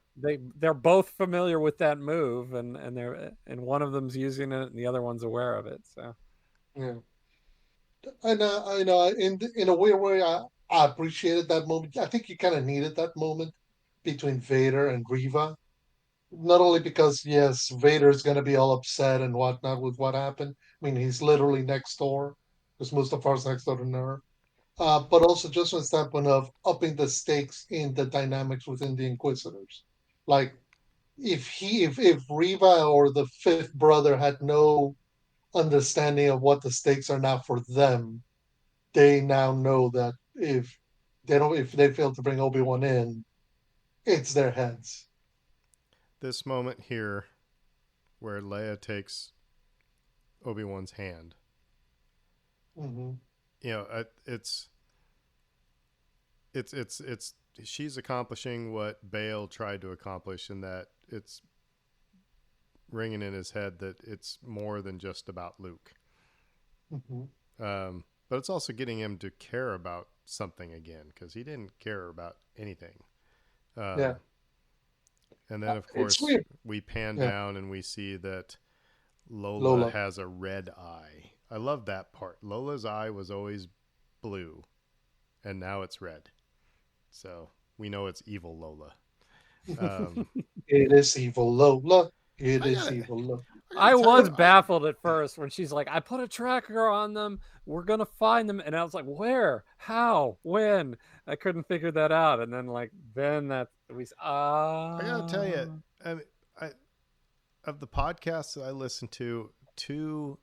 They're both familiar with that move, and one of them's using it and the other one's aware of it. So Yeah, and I know in a weird way I appreciated that moment. I think you kind of needed that moment between Vader and Riva, not only because yes, Vader's going to be all upset and whatnot with what happened. I mean, he's literally next door because Mustafar's next door to Nur. But also just from the standpoint of upping the stakes in the dynamics within the Inquisitors. Like if Riva or the fifth brother had no understanding of what the stakes are now for them, they now know that if they fail to bring Obi-Wan in, it's their heads. This moment here where Leia takes Obi-Wan's hand, Mm-hmm. you know, it's she's accomplishing what Bale tried to accomplish, in that it's ringing in his head that it's more than just about Luke. Mm-hmm. But it's also getting him to care about something again, because he didn't care about anything. Yeah, And then, of it's course, weird. we pan Yeah, down and we see that Lola Lola. has a red eye. I love that part. Lola's eye was always blue, and now it's red. So we know it's evil Lola. Um, It is evil Lola. It I is got evil Lola. I gotta I tell was you, baffled at first when she's like, I put a tracker on them. We're going to find them. And I was like, where? How? When? I couldn't figure that out. And then, then that we, I gotta tell you, I mean, I of the podcasts that I listen to, two,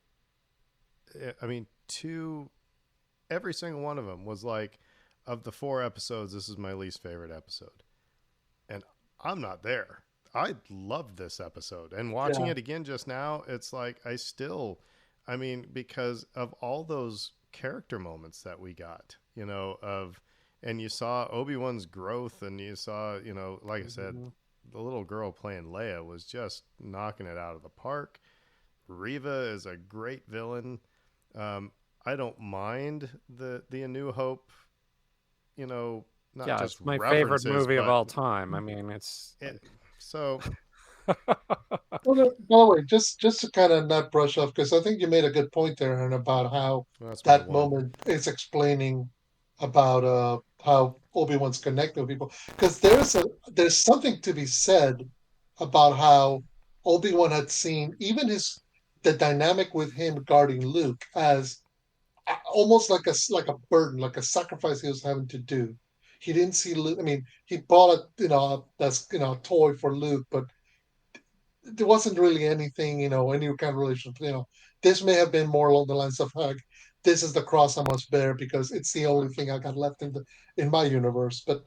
every single one of them was like, of the 4 episodes, this is my least favorite episode, and I'm not there. I loved this episode, and watching Yeah. it again just now, it's like because of all those character moments that we got, and you saw Obi-Wan's growth, and you saw, like I said, Mm-hmm. the little girl playing Leia was just knocking it out of the park. Riva is a great villain. Um, I don't mind the A New Hope, not yeah, just it's my favorite references, movie of but all time. I mean, it's it. So Well, by the way, just to kind of not brush off, because I think you made a good point there, and about how that's my that one. moment is explaining about how Obi-Wan's connected with people. Because there's something to be said about how Obi-Wan had seen even the dynamic with him guarding Luke as almost like a burden, like a sacrifice he was having to do. He didn't see Luke. I mean, he bought that's a toy for Luke, but there wasn't really anything, any kind of relationship. This may have been more along the lines of like, this is the cross I must bear because it's the only thing I got left in my universe. But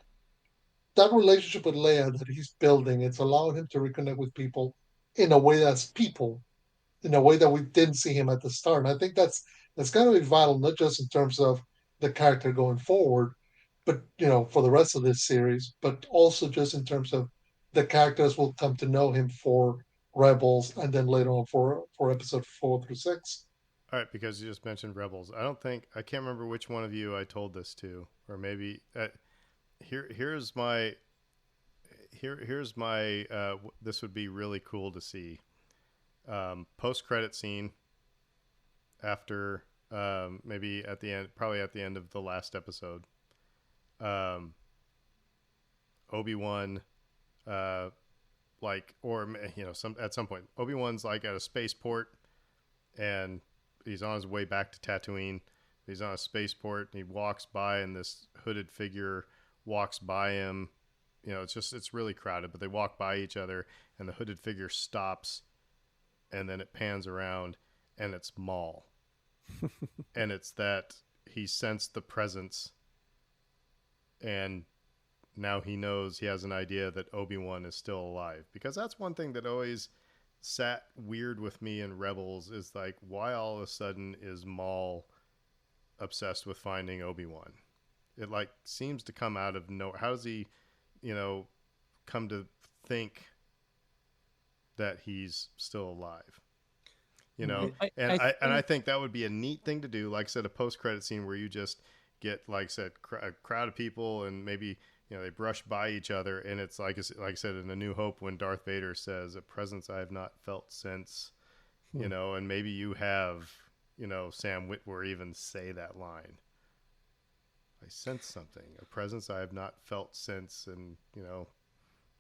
that relationship with Leia that he's building, it's allowing him to reconnect with people in a way that's people, in a way that we didn't see him at the start. And I think that's going to be vital, not just in terms of the character going forward, but for the rest of this series, but also just in terms of the characters will come to know him for Rebels, and then later on for episode 4 through 6. All right, because you just mentioned Rebels. I can't remember which one of you I told this to, or maybe here's my this would be really cool to see. Post credit scene after, maybe at the end, probably at the end of the last episode. Obi-Wan, or at some point, Obi-Wan's like at a spaceport, and he's on his way back to Tatooine. He's on a spaceport, and he walks by, and this hooded figure walks by him. It's really crowded, but they walk by each other, and the hooded figure stops, and then it pans around, and it's Maul. And it's that he sensed the presence, and now he knows, he has an idea that Obi-Wan is still alive. Because that's one thing that always sat weird with me in Rebels, is like, why all of a sudden is Maul obsessed with finding Obi-Wan? It seems to come out of nowhere. How does he, come to think that he's still alive? I think that would be a neat thing to do. Like I said, a post-credit scene where you just get, like I said, a crowd of people, and maybe they brush by each other, and it's like I said in A New Hope, when Darth Vader says, "A presence I have not felt since," and maybe you have, Sam Witwer even say that line. I sense something, a presence I have not felt since, and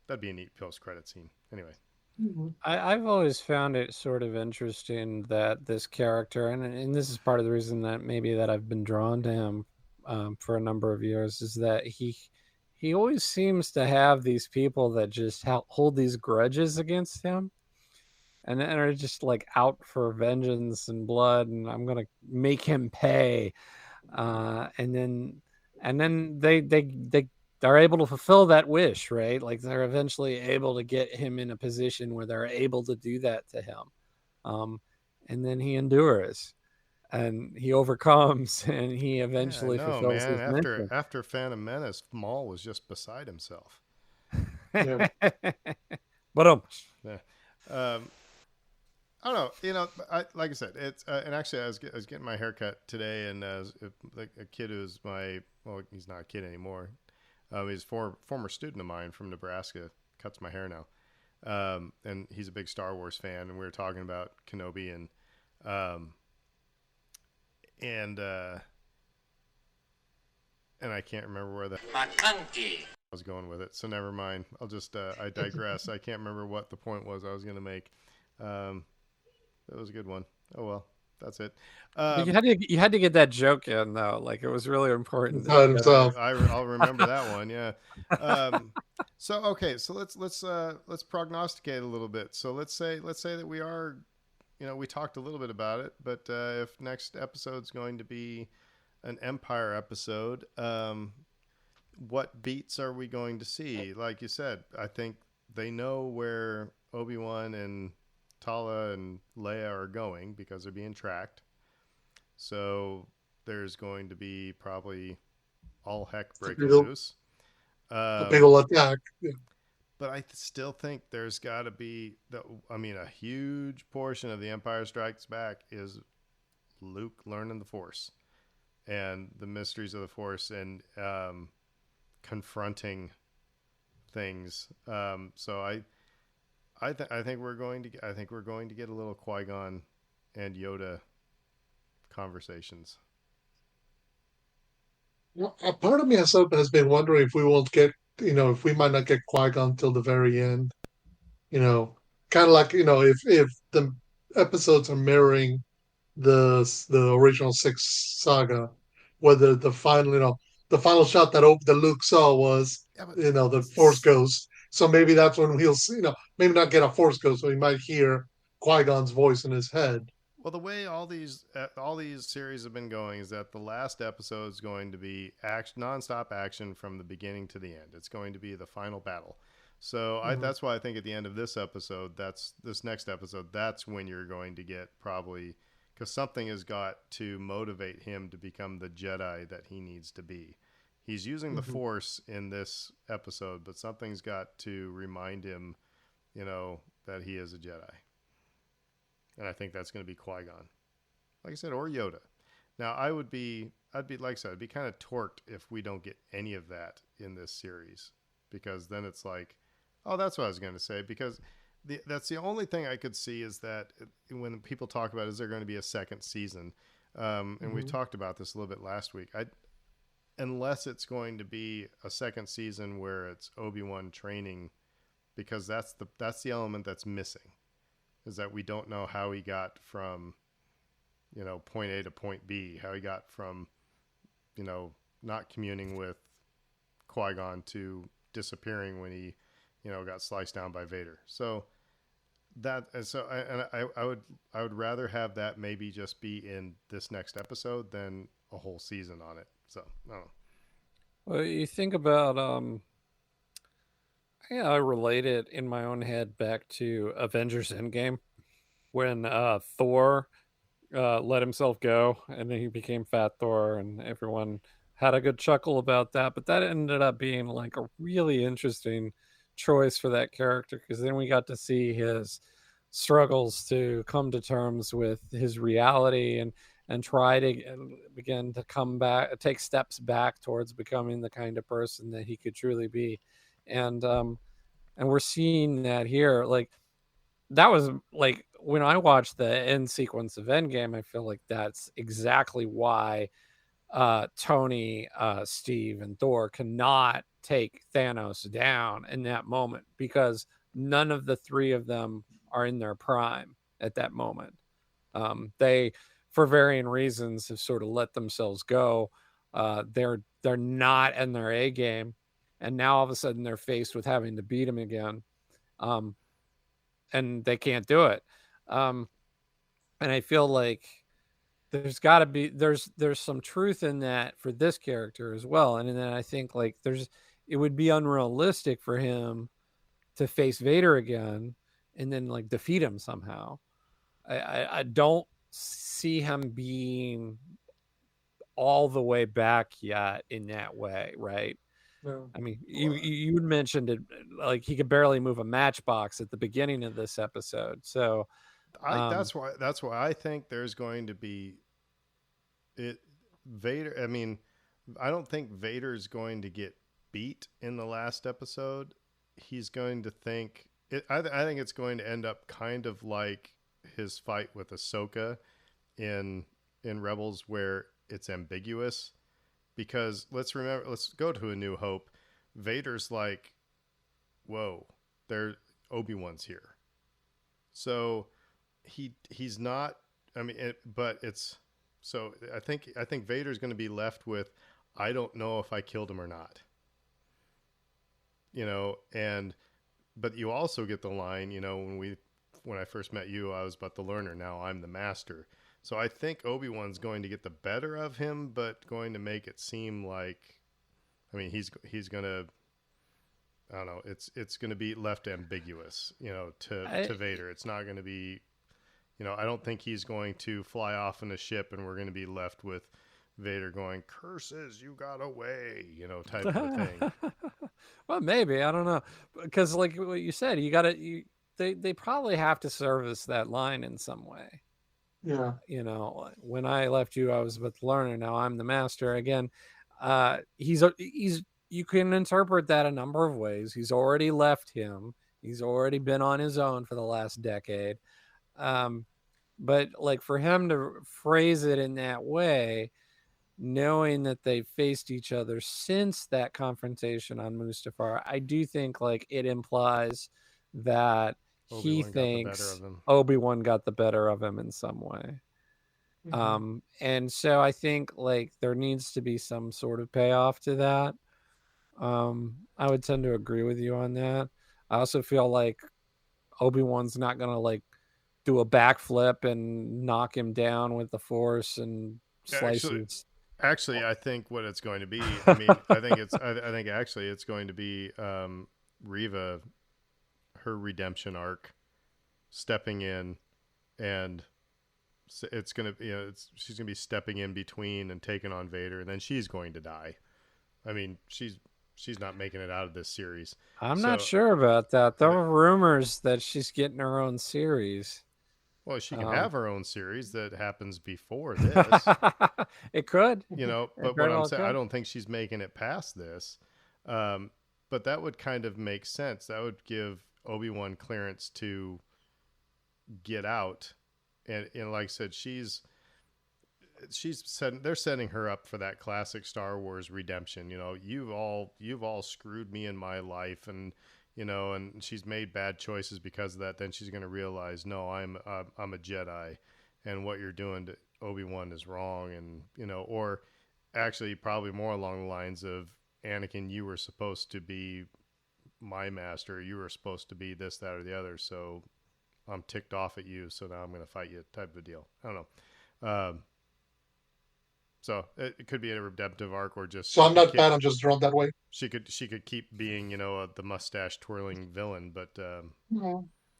that'd be a neat post-credit scene. Anyway. Mm-hmm. I've always found it sort of interesting that this character, and this is part of the reason that maybe that I've been drawn to him for a number of years, is that he always seems to have these people that just hold these grudges against him, and then are just like out for vengeance and blood, and I'm gonna make him pay. And then they are able to fulfill that wish, right? Like they're eventually able to get him in a position where they're able to do that to him. Um, and then he endures and he overcomes and he Yeah, I eventually know, fulfills man. his mission. After Phantom Menace, Maul was just beside himself. Yeah. But Yeah. I don't know. You know, like I said, it's and actually, I was getting my haircut today, and like a kid who's he's not a kid anymore. He's a former student of mine from Nebraska. Cuts my hair now, and he's a big Star Wars fan. And we were talking about Kenobi um, and I can't remember where I was going with it. So never mind. I'll just I digress. I can't remember what the point was I was going to make. That was a good one. Oh well, that's it. you had to get that joke in though. Like it was really important. Inside himself. I'll remember that one. Yeah. So okay, so let's prognosticate a little bit. So let's say that we are, we talked a little bit about it, but if next episode's going to be an Empire episode, what beats are we going to see? Like you said, I think they know where Obi-Wan and Tala and Leia are going because they're being tracked. So there's going to be probably all heck breaking loose. A big old attack. Yeah. But I still think there's got to be a huge portion of the Empire Strikes Back is Luke learning the Force and the mysteries of the Force and confronting things. So I think we're going to get a little Qui-Gon and Yoda conversations. Well, a part of me has been wondering if we won't get, if we might not get Qui-Gon till the very end. Kind of like, if the episodes are mirroring the original six saga, whether the final shot that Luke saw was, the Force Ghost. So maybe that's when he'll see, maybe not get a Force Ghost, so he might hear Qui-Gon's voice in his head. Well, the way all these series have been going is that the last episode is going to be nonstop action from the beginning to the end. It's going to be the final battle. So that's why I think at the end of this next episode, that's when you're going to get probably, because something has got to motivate him to become the Jedi that he needs to be. He's using the Force in this episode, but something's got to remind him, that he is a Jedi. And I think that's going to be Qui-Gon, like I said, or Yoda. Now, I'd be like I said, I'd be kind of torqued if we don't get any of that in this series, because then it's like, oh, that's what I was going to say. Because that's the only thing I could see is that when people talk about, is there going to be a second season? And we talked about this a little bit last week. Unless it's going to be a second season where it's Obi-Wan training, because that's the element that's missing. Is that we don't know how he got from, point A to point B, how he got from, not communing with Qui-Gon to disappearing when he, got sliced down by Vader. So I would rather have that maybe just be in this next episode than a whole season on it. So I don't know. well, you think about I relate it in my own head back to Avengers Endgame when Thor let himself go and then he became Fat Thor and everyone had a good chuckle about that. But that ended up being like a really interesting choice for that character because then we got to see his struggles to come to terms with his reality and try to begin to come back, take steps back towards becoming the kind of person that he could truly be. And we're seeing that here. Like that was like when I watched the end sequence of Endgame, I feel like that's exactly why Tony, Steve, and Thor cannot take Thanos down in that moment because none of the three of them are in their prime at that moment. They, for varying reasons, have sort of let themselves go. They're not in their A game, and now all of a sudden they're faced with having to beat him again, and they can't do it. And I feel like there's got to be there's some truth in that for this character as well. And then I think like it would be unrealistic for him to face Vader again and then like defeat him somehow. I don't see him being all the way back yet in that way, right? No. I mean, you mentioned it, like he could barely move a matchbox at the beginning of this episode. So that's why I think there's going to be Vader. I mean, I don't think Vader's going to get beat in the last episode. He's going to think I think it's going to end up kind of like his fight with Ahsoka in Rebels, where it's ambiguous. Because let's go to A New Hope. Vader's like, whoa, Obi-Wan's here. So he's not. I mean, but it's so. I think Vader's going to be left with, I don't know if I killed him or not. But you also get the line, when I first met you, I was but the learner. Now I'm the master. So I think Obi-Wan's going to get the better of him, but going to make it seem like, I mean, he's going to, I don't know, it's going to be left ambiguous, to Vader. It's not going to be, I don't think he's going to fly off in a ship and we're going to be left with Vader going, curses, you got away, type of a thing. Well, maybe, I don't know, because like what you said, they probably have to service that line in some way. Yeah. When I left you, I was but the learner. Now I'm the master. Again, he's you can interpret that a number of ways. He's already left him. He's already been on his own for the last decade. But like for him to phrase it in that way, knowing that they've faced each other since that confrontation on Mustafar, I do think like it implies that he thinks Obi-Wan got the better of him in some way. Mm-hmm. And so I think like there needs to be some sort of payoff to that. I would tend to agree with you on that. I also feel like Obi-Wan's not going to like do a backflip and knock him down with the Force and slice his... Actually, I think what it's going to be, I mean, I think actually it's going to be Reva, her redemption arc, stepping in, and it's going to, she's going to be stepping in between and taking on Vader, and then she's going to die. I mean, she's not making it out of this series. I'm not sure about that. There were rumors that she's getting her own series. Well, she can have her own series that happens before this. It could. But what I'm saying, I don't think she's making it past this. But that would kind of make sense. That would give Obi-Wan clearance to get out. And like I said, they're setting her up for that classic Star Wars redemption. You've all screwed me in my life, and and she's made bad choices because of that. Then she's going to realize, no, I'm a Jedi, and what you're doing to Obi-Wan is wrong. And, or actually probably more along the lines of, Anakin, you were supposed to be my master. You were supposed to be this, that, or the other. So I'm ticked off at you. So now I'm going to fight you, type of a deal. I don't know. So it could be a redemptive arc, or just. So I'm not bad. I'm just drawn that way. She could keep being, the mustache twirling villain, but.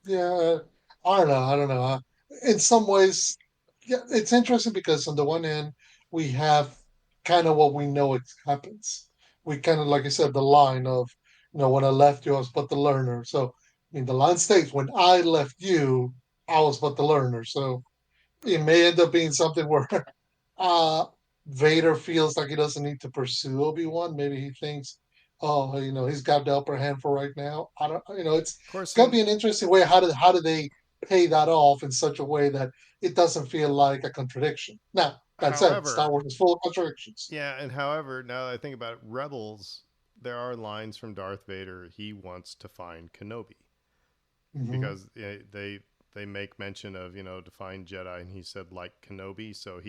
Yeah, I don't know. In some ways, yeah, it's interesting because on the one hand, we have kind of what we know it happens. We kind of, like I said, the line of, when I left you, I was but the learner. So, I mean, the line states, when I left you, I was but the learner. So it may end up being something where Vader feels like he doesn't need to pursue Obi-Wan. Maybe he thinks, oh, he's got the upper hand for right now. I don't, it's going to be an interesting way. How do they pay that off in such a way that it doesn't feel like a contradiction? Now, that said, Star Wars is full of contradictions. Yeah, and however, now that I think about it, Rebels, there are lines from Darth Vader. He wants to find Kenobi, because they make mention of, to find Jedi, and he said like Kenobi. So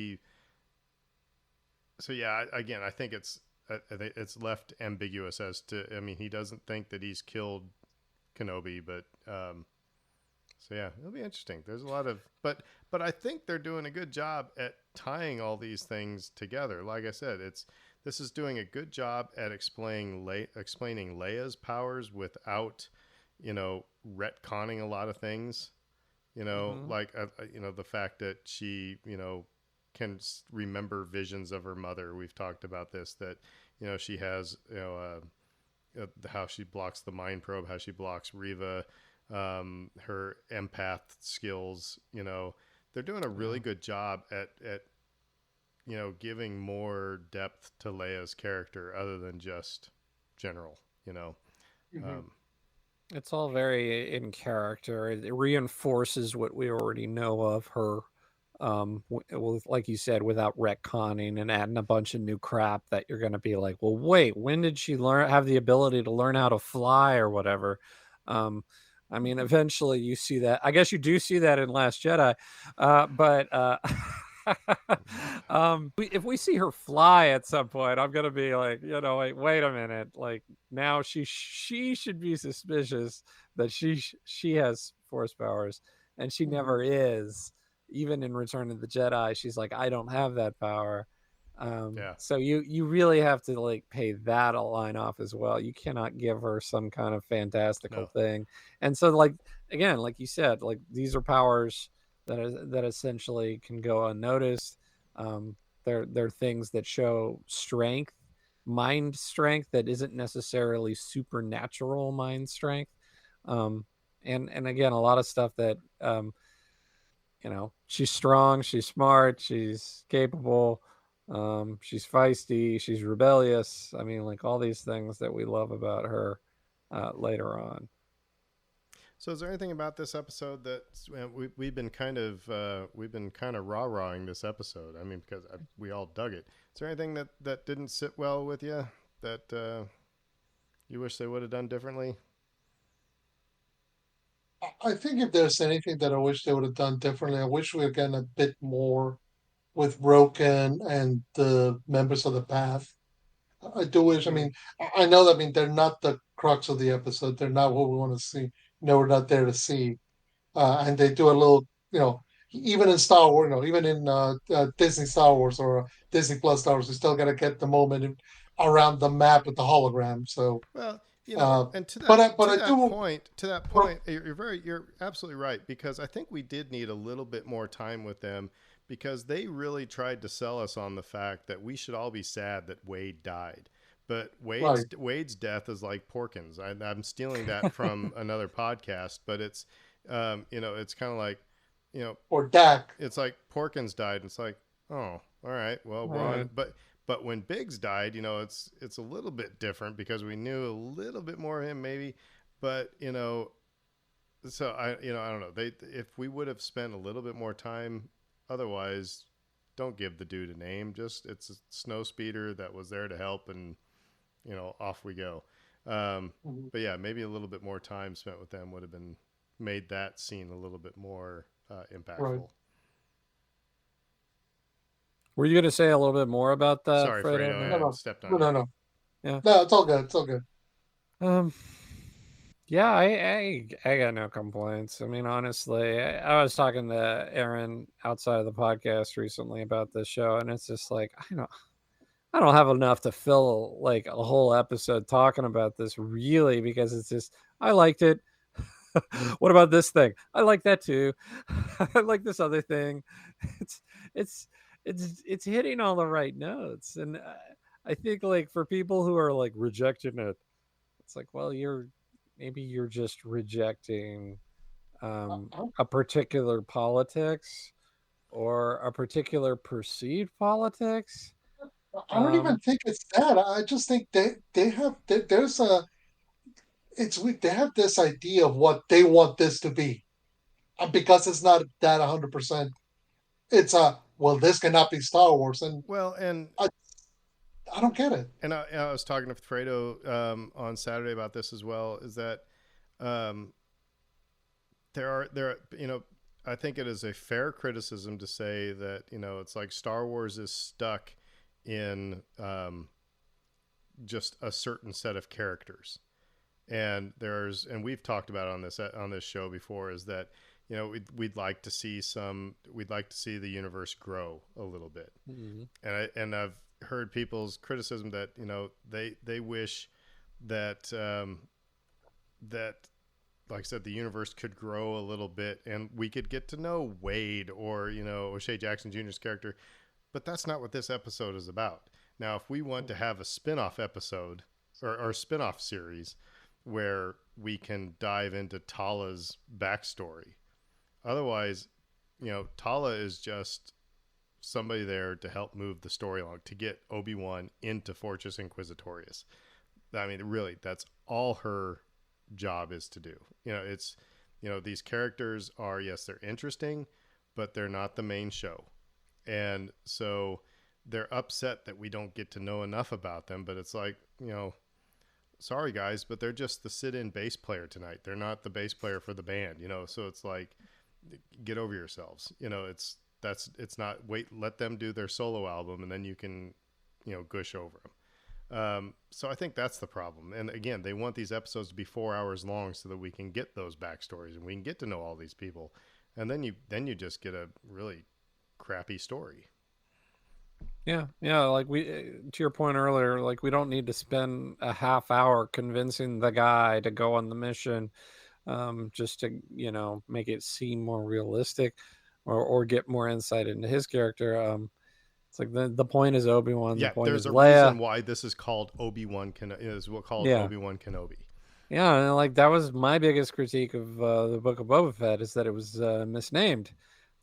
yeah, again, I think it's it's left ambiguous as to. I mean, he doesn't think that he's killed Kenobi, but so yeah, it'll be interesting. There's a lot of, but I think they're doing a good job at tying all these things together. Like I said, this is doing a good job at explaining Leia's powers without, retconning a lot of things. Like the fact that she, can remember visions of her mother. We've talked about this. That she has, how she blocks the mind probe, how she blocks Riva. Her empath skills, they're doing a really good job at giving more depth to Leia's character other than just general, It's all very in character. It reinforces what we already know of her. Like you said, without retconning and adding a bunch of new crap that you're going to be like, well, wait, when did she have the ability to learn how to fly or whatever? I mean, eventually you see that. I guess you do see that in Last Jedi, but if we see her fly at some point, I'm gonna be like, wait a minute. Like now, she should be suspicious that she has force powers, and she never is. Even in Return of the Jedi, she's like, I don't have that power. So you really have to like pay that a line off as well. You cannot give her some kind of fantastical thing. And so like, again, like you said, like these are powers that essentially can go unnoticed. They're things that show strength, mind strength that isn't necessarily supernatural mind strength. And again, a lot of stuff that, she's strong, she's smart, she's capable. She's feisty, she's rebellious. I mean, like all these things that we love about her later on. So, is there anything about this episode that we've been kind of rah-rahing this episode? I mean, because we all dug it. Is there anything that didn't sit well with you that you wish they would have done differently? I think if there's anything that I wish they would have done differently, I wish we had gotten a bit more with Roken and the members of the Path. I do wish. I mean, I know that. I mean, they're not the crux of the episode. They're not what we want to see. No, we're not there to see. And they do a little, even in Star Wars, even in Disney Star Wars or Disney Plus Star Wars, we still got to get the moment around the map with the hologram. So, well, and to that point, you're absolutely right, because I think we did need a little bit more time with them, because they really tried to sell us on the fact that we should all be sad that Wade died. But Wade's death is like Porkins. I'm stealing that from another podcast, but it's, it's kind of like, or Dak. It's like Porkins died, and it's like, oh, all right, well, we're on. But when Biggs died, it's a little bit different because we knew a little bit more of him, maybe. But so I don't know. If we would have spent a little bit more time, otherwise, don't give the dude a name. Just it's a snow speeder that was there to help, and off we go. But yeah, maybe a little bit more time spent with them would have made that scene a little bit more impactful. Right. Were you going to say a little bit more about that? Sorry, Fredo. No. Stepped on No. Yeah. No, it's all good. It's all good. Yeah, I got no complaints. I mean, honestly, I was talking to Aaron outside of the podcast recently about this show, and it's just like, I don't have enough to fill like a whole episode talking about this, really, because it's just, I liked it. What about this thing? I like that too. I like this other thing. It's hitting all the right notes, and I think like for people who are like rejecting it, it's like, well, you're just rejecting a particular politics or a particular perceived politics. I don't even think it's that. I just think they have there's a it's weird. They have this idea of what they want this to be, because it's not that 100%. It's this cannot be Star Wars, and I don't get it. And I was talking to Fredo on Saturday about this as well. Is that I think it is a fair criticism to say that it's like Star Wars is stuck in just a certain set of characters. And we've talked about on this show before, is that, you know, we'd like to see the universe grow a little bit. And I've heard people's criticism that, you know, they wish that that, like I said, the universe could grow a little bit and we could get to know Wade, or, you know, O'Shea Jackson Jr.'s character. But that's not what this episode is about. Now, if we want to have a spin-off episode or spin-off series where we can dive into Tala's backstory. Otherwise, you know, Tala is just somebody there to help move the story along, to get Obi-Wan into Fortress Inquisitorius. I mean, really, that's all her job is to do. You know, it's, you know, these characters are, yes, they're interesting, but they're not the main show. And so they're upset that we don't get to know enough about them, but it's like, you know, sorry guys, but they're just the sit-in bass player tonight. They're not the bass player for the band, you know? So it's like, get over yourselves. You know, it's not, let them do their solo album and then you can, you know, gush over them. So I think that's the problem. And again, they want these episodes to be 4 hours long so that we can get those backstories and we can get to know all these people. And then you just get a really crappy story. Yeah, like we, to your point earlier, like we don't need to spend a half hour convincing the guy to go on the mission, just to, you know, make it seem more realistic, or get more insight into his character. It's like the point is Obi-Wan. Yeah, the point there's is a Leia. reason why this is called Obi-Wan Kenobi. Is what called Obi-Wan Kenobi. Yeah, and like that was my biggest critique of the Book of Boba Fett, is that it was misnamed.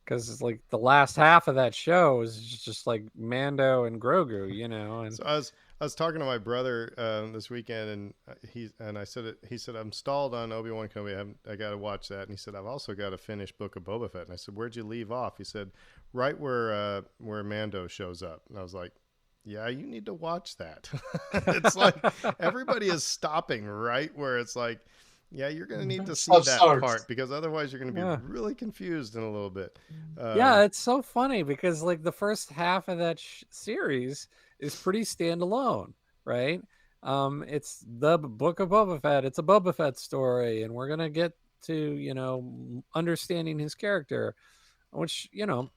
Because it's like the last half of that show is just like Mando and Grogu, you know. And so I was talking to my brother this weekend, and I said he said, I'm stalled on Obi-Wan Kenobi. I got to watch that. And he said, I've also got to finish Book of Boba Fett. And I said, where'd you leave off? He said, right where Mando shows up. And I was like, yeah, you need to watch that. It's like everybody is stopping right where it's like, yeah, you're going to need to see that part, because otherwise you're going to be really confused in a little bit. Yeah, it's so funny because like the first half of that series is pretty standalone, right? It's the Book of Boba Fett. It's a Boba Fett story, and we're going to get to, you know, understanding his character, which, you know,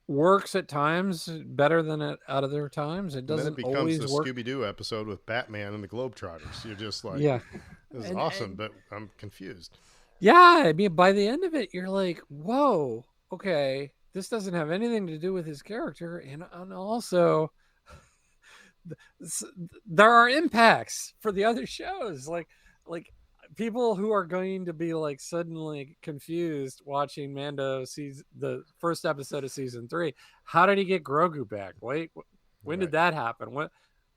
works at times better than at other times. It doesn't always work. Then it becomes the Scooby-Doo episode with Batman and the Globetrotters. You're just like, yeah, this is awesome, but I'm confused. Yeah, I mean, by the end of it, you're like, whoa, okay, this doesn't have anything to do with his character, and also there are impacts for the other shows, like people who are going to be like suddenly confused watching Mando sees the first episode of season 3. How did he get Grogu back? Wait, when did that happen?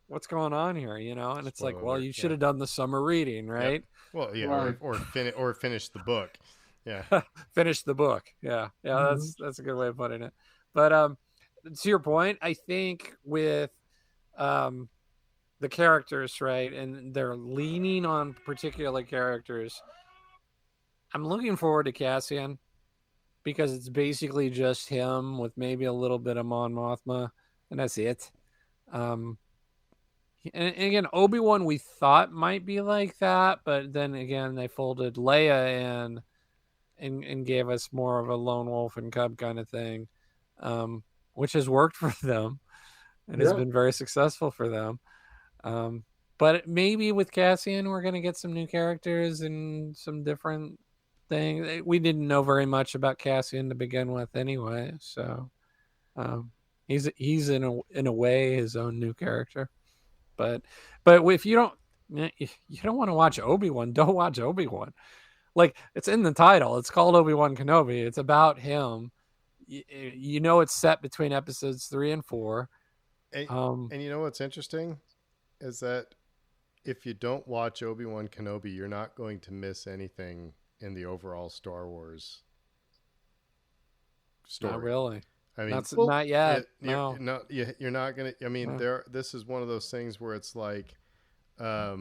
What's going on here? You know, and it's Spoiler like, well, alert, you should have done the summer reading, right? Yep. Well, yeah, Right. or finish the book. Yeah, finish the book. Yeah, that's a good way of putting it. But to your point, I think with the characters, right, and they're leaning on particular characters, I'm looking forward to Cassian, because it's basically just him with maybe a little bit of Mon Mothma, and that's it. And again, Obi-Wan we thought might be like that, but then again they folded Leia in and gave us more of a lone wolf and cub kind of thing, which has worked for them and has been very successful for them. But maybe with Cassian, we're going to get some new characters and some different things. We didn't know very much about Cassian to begin with anyway. So he's in a way his own new character. But if you don't want to watch Obi-Wan, don't watch Obi-Wan. Like, it's in the title. It's called Obi-Wan Kenobi. It's about him. You know, it's set between episodes 3 and 4. And you know what's interesting is that if you don't watch Obi-Wan Kenobi, you're not going to miss anything in the overall Star Wars story. Not really. I mean, not yet. You're not going to. I mean, this is one of those things where it's like, I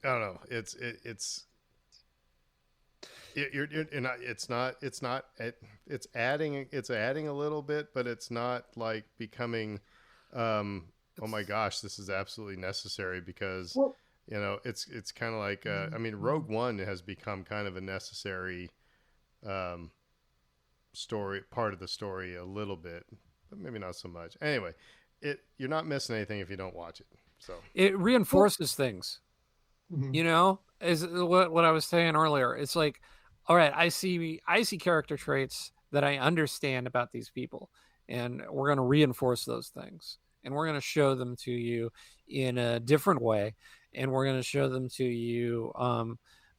don't know. It's adding a little bit, but it's not like becoming oh my gosh, this is absolutely necessary because Well, it's kind of like I mean, Rogue One has become kind of a necessary um, story, part of the story a little bit, but maybe not so much. Anyway, you're not missing anything if you don't watch it. So It well, reinforces things. mhm. You know, is what I was saying earlier. It's like, all right, I see character traits that I understand about these people, and we're going to reinforce those things, and we're going to show them to you in a different way, and we're going to show them to you.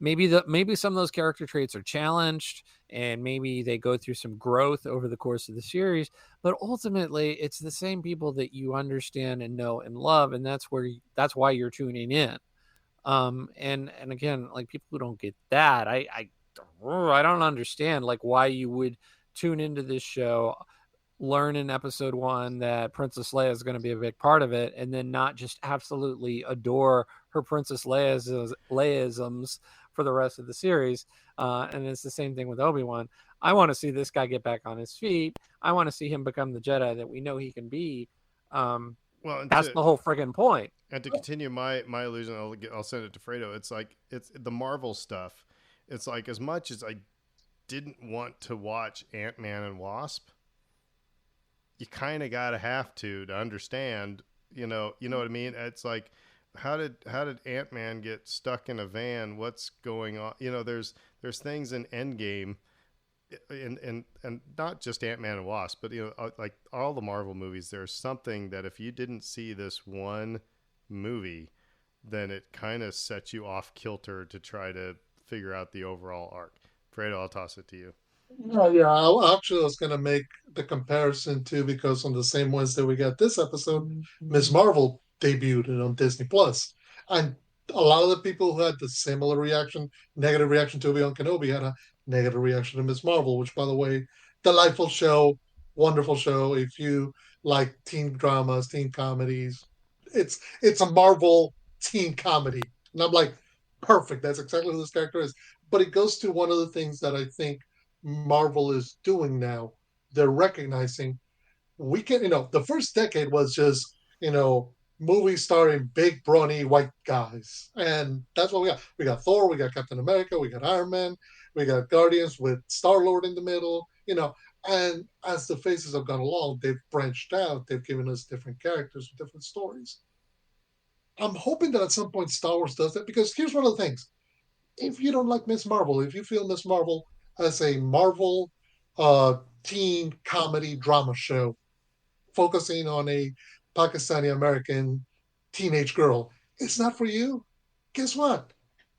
Maybe some of those character traits are challenged, and maybe they go through some growth over the course of the series. But ultimately, it's the same people that you understand and know and love, and that's why you're tuning in. And again, like people who don't get that, I don't understand like why you would tune into this show, learn in episode 1 that Princess Leia is going to be a big part of it, and then not just absolutely adore her Princess Leiaisms for the rest of the series. And it's the same thing with Obi-Wan. I want to see this guy get back on his feet. I want to see him become the Jedi that we know he can be. um well, and that's to the whole friggin' point. continue my illusion, I'll send it to Fredo. It's like it's the Marvel stuff. It's like as much as I didn't want to watch Ant-Man and Wasp, you kind of gotta have to understand. You know what I mean. It's like how did Ant-Man get stuck in a van? What's going on? There's things in Endgame, and not just Ant-Man and Wasp, but like all the Marvel movies. There's something that if you didn't see this one movie, then it kind of sets you off kilter to try to figure out the overall arc. Fredo, I'll toss it to you. Yeah, actually, I was going to make the comparison too, because on the same Wednesday we got this episode, Ms. Marvel debuted on Disney Plus, and a lot of the people who had the similar reaction, negative reaction to Obi-Wan Kenobi, had a negative reaction to Ms. Marvel, which, by the way, delightful show, wonderful show. If you like teen dramas, teen comedies, it's a Marvel teen comedy, and I'm like, perfect. That's exactly who this character is. But it goes to one of the things that I think Marvel is doing now. They're recognizing we can, the first decade was just, movies starring big, brawny white guys. And that's what we got. We got Thor, we got Captain America, we got Iron Man, we got Guardians with Star Lord in the middle, And as the phases have gone along, they've branched out, they've given us different characters with different stories. I'm hoping that at some point Star Wars does that, because here's one of the things. If you don't like Miss Marvel, if you feel Miss Marvel as a Marvel teen comedy drama show focusing on a Pakistani American teenage girl, it's not for you. Guess what?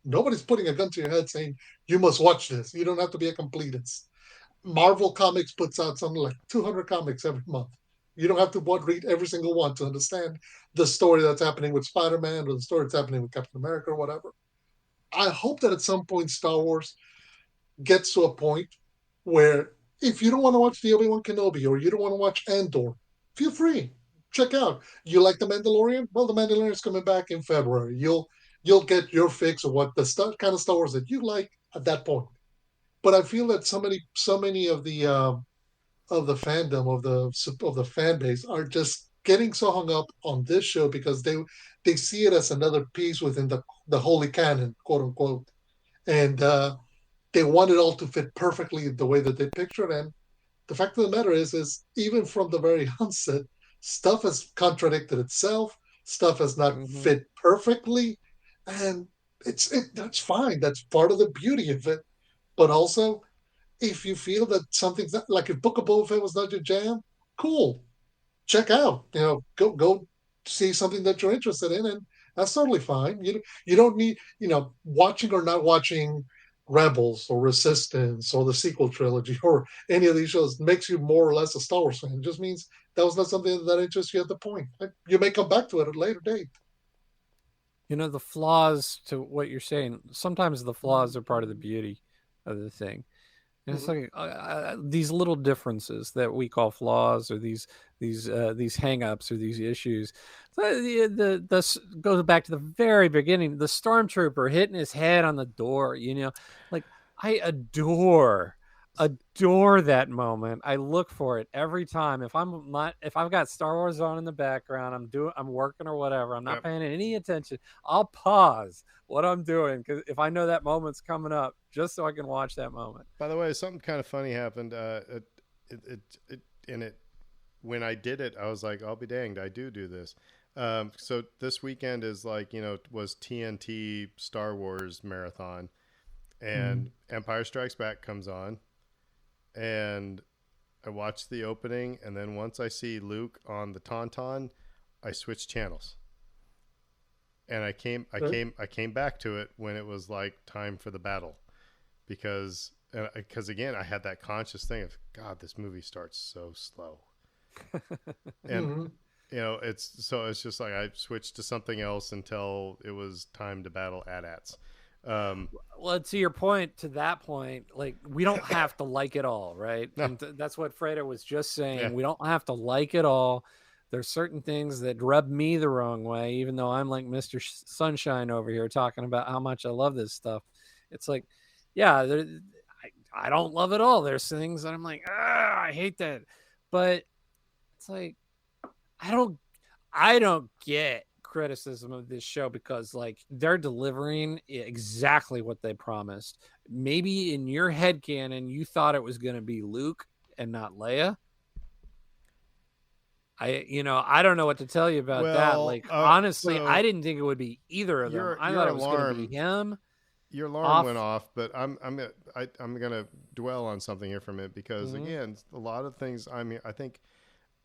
Nobody's putting a gun to your head saying you must watch this. You don't have to be a completist. Marvel Comics puts out something like 200 comics every month. You don't have to read every single one to understand the story that's happening with Spider-Man or the story that's happening with Captain America or whatever. I hope that at some point Star Wars gets to a point where if you don't want to watch the Obi-Wan Kenobi or you don't want to watch Andor, feel free. Check out. You like The Mandalorian? Well, The Mandalorian is coming back in February. You'll get your fix of what the kind of Star Wars that you like at that point. But I feel that so many of the fandom of the fan base are just getting so hung up on this show because they see it as another piece within the holy canon, quote unquote, and they want it all to fit perfectly the way that they picture it. And the fact of the matter is even from the very onset, stuff has contradicted itself. Stuff has not Mm-hmm. fit perfectly, and that's fine. That's part of the beauty of it. But also, if you feel that something's not, like if Book of Boba Fett was not your jam, cool, check out. Go see something that you're interested in, and that's totally fine. You don't need watching or not watching Rebels or Resistance or the sequel trilogy or any of these shows makes you more or less a Star Wars fan. It just means that was not something that interests you at the point. You may come back to it at a later date. The flaws to what you're saying, sometimes the flaws are part of the beauty of the thing. And it's Mhm. like these little differences that we call flaws, or these hang-ups or these issues. This goes back to the very beginning. The stormtrooper hitting his head on the door. Like I adore that moment. I look for it every time. If I've got Star Wars on in the background, I'm working or whatever, I'm not Yep. paying any attention. I'll pause what I'm doing because if I know that moment's coming up, just so I can watch that moment. By the way, something kind of funny happened. In it when I did it, I was like, I'll be danged, I do this. So this weekend is like, was TNT Star Wars marathon, and Empire Strikes Back comes on, and I watch the opening, and then once I see Luke on the Tauntaun, I switch channels. And I came back to it when it was like time for the battle, because again I had that conscious thing of, God, this movie starts so slow, and it's just like I switched to something else until it was time to battle AT-ATs. Well, to your point, to that point, like, we don't have to like it all, right? No. And that's what Freda was just saying. Yeah. We don't have to like it all. There's certain things that rub me the wrong way, even though I'm like Mr. Sunshine over here talking about how much I love this stuff. It's like, yeah, I don't love it all. There's things that I'm like, I hate that. But it's like, I don't get criticism of this show because, like, they're delivering exactly what they promised. Maybe in your headcanon you thought it was going to be Luke and not Leia. I don't know what to tell you about that. Like, honestly, so I didn't think it would be either of them. I thought it was going to be him. Your alarm went off, but I'm gonna dwell on something here for a minute, because again, a lot of things. I mean, I think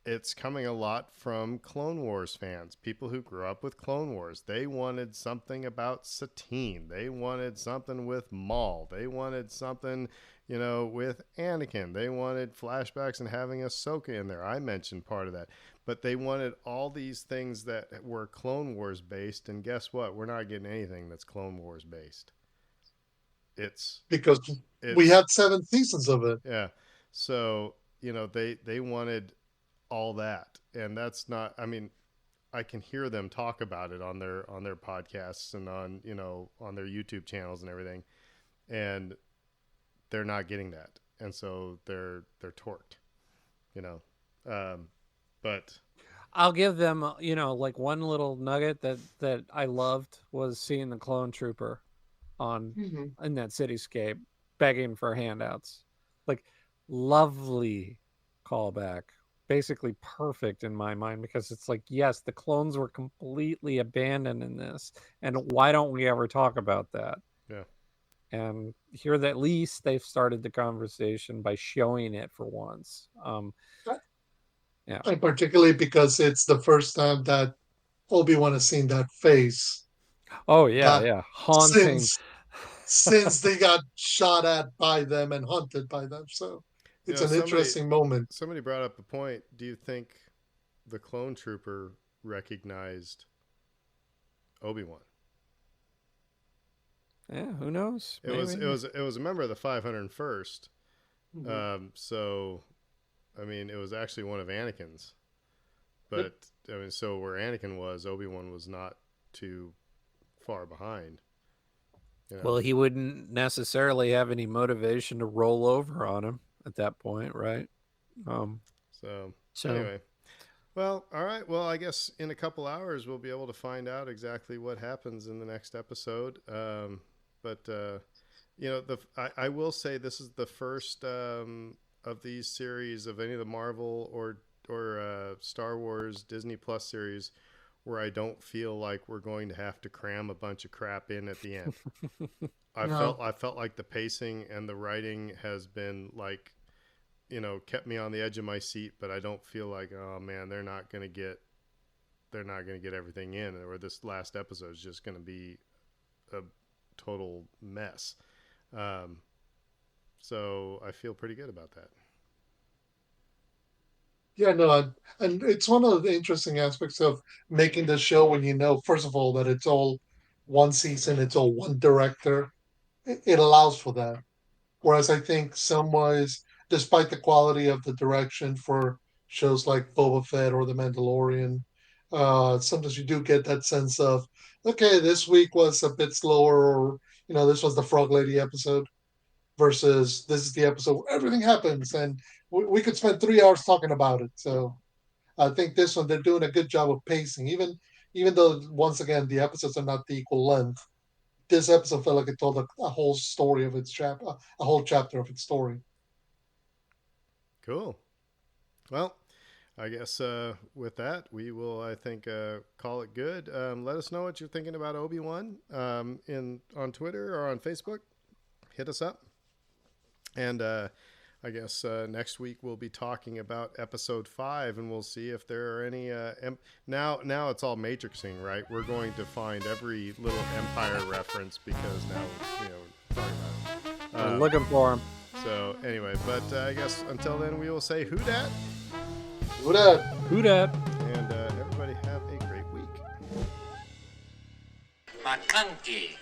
it's coming a lot from Clone Wars fans, people who grew up with Clone Wars. They wanted something about Satine. They wanted something with Maul. They wanted something, with Anakin. They wanted flashbacks and having Ahsoka in there. I mentioned part of that. But they wanted all these things that were Clone Wars based, and guess what? We're not getting anything that's Clone Wars based. Because we had 7 seasons of it. Yeah. So, they wanted all that, and that's not, I mean, I can hear them talk about it on their podcasts and on on their YouTube channels and everything, and they're not getting that, and so they're torqued, but I'll give them like one little nugget that I loved was seeing the clone trooper in that cityscape begging for handouts. Like, lovely callback, basically perfect in my mind, because it's like, yes, the clones were completely abandoned in this, and why don't we ever talk about that? Yeah. And here, at least they've started the conversation by showing it for once. Yeah, and particularly because it's the first time that Obi-Wan has seen that face. Oh yeah, haunting. Since they got shot at by them and hunted by them, so it's an interesting moment. Somebody brought up a point. Do you think the clone trooper recognized Obi-Wan? Yeah, who knows? It was a member of the 501st. So, I mean, it was actually one of Anakin's. But I mean, so where Anakin was, Obi-Wan was not too far behind. Well, he wouldn't necessarily have any motivation to roll over on him at that point, right? So anyway, well, all right. Well, I guess in a couple hours we'll be able to find out exactly what happens in the next episode. I will say this is the first of these series of any of the Marvel or Star Wars Disney Plus series where I don't feel like we're going to have to cram a bunch of crap in at the end. I felt like the pacing and the writing has been like, kept me on the edge of my seat, but I don't feel like, oh man, they're not going to get everything in, or this last episode is just going to be a total mess. So I feel pretty good about that. Yeah, no, and it's one of the interesting aspects of making the show when first of all, that it's all one season, it's all one director. It allows for that. Whereas I think some ways, despite the quality of the direction for shows like Boba Fett or The Mandalorian, sometimes you do get that sense of, okay, this week was a bit slower, or this was the Frog Lady episode. versus this is the episode where everything happens, and we could spend 3 hours talking about it. So I think this one they're doing a good job of pacing, even though once again the episodes are not the equal length. This episode felt like it told a whole story of its chapter, a whole chapter of its story. Cool. Well, I guess with that, we will, I think, call it good. Let us know what you're thinking about Obi-Wan on Twitter or on Facebook. Hit us up. And I guess next week we'll be talking about episode 5, and we'll see if there are any. Now it's all matrixing, right? We're going to find every little Empire reference because now talking about it. We're looking for them. So anyway, but I guess until then we will say who dat? Who dat? Who dat? And everybody have a great week. McConkey.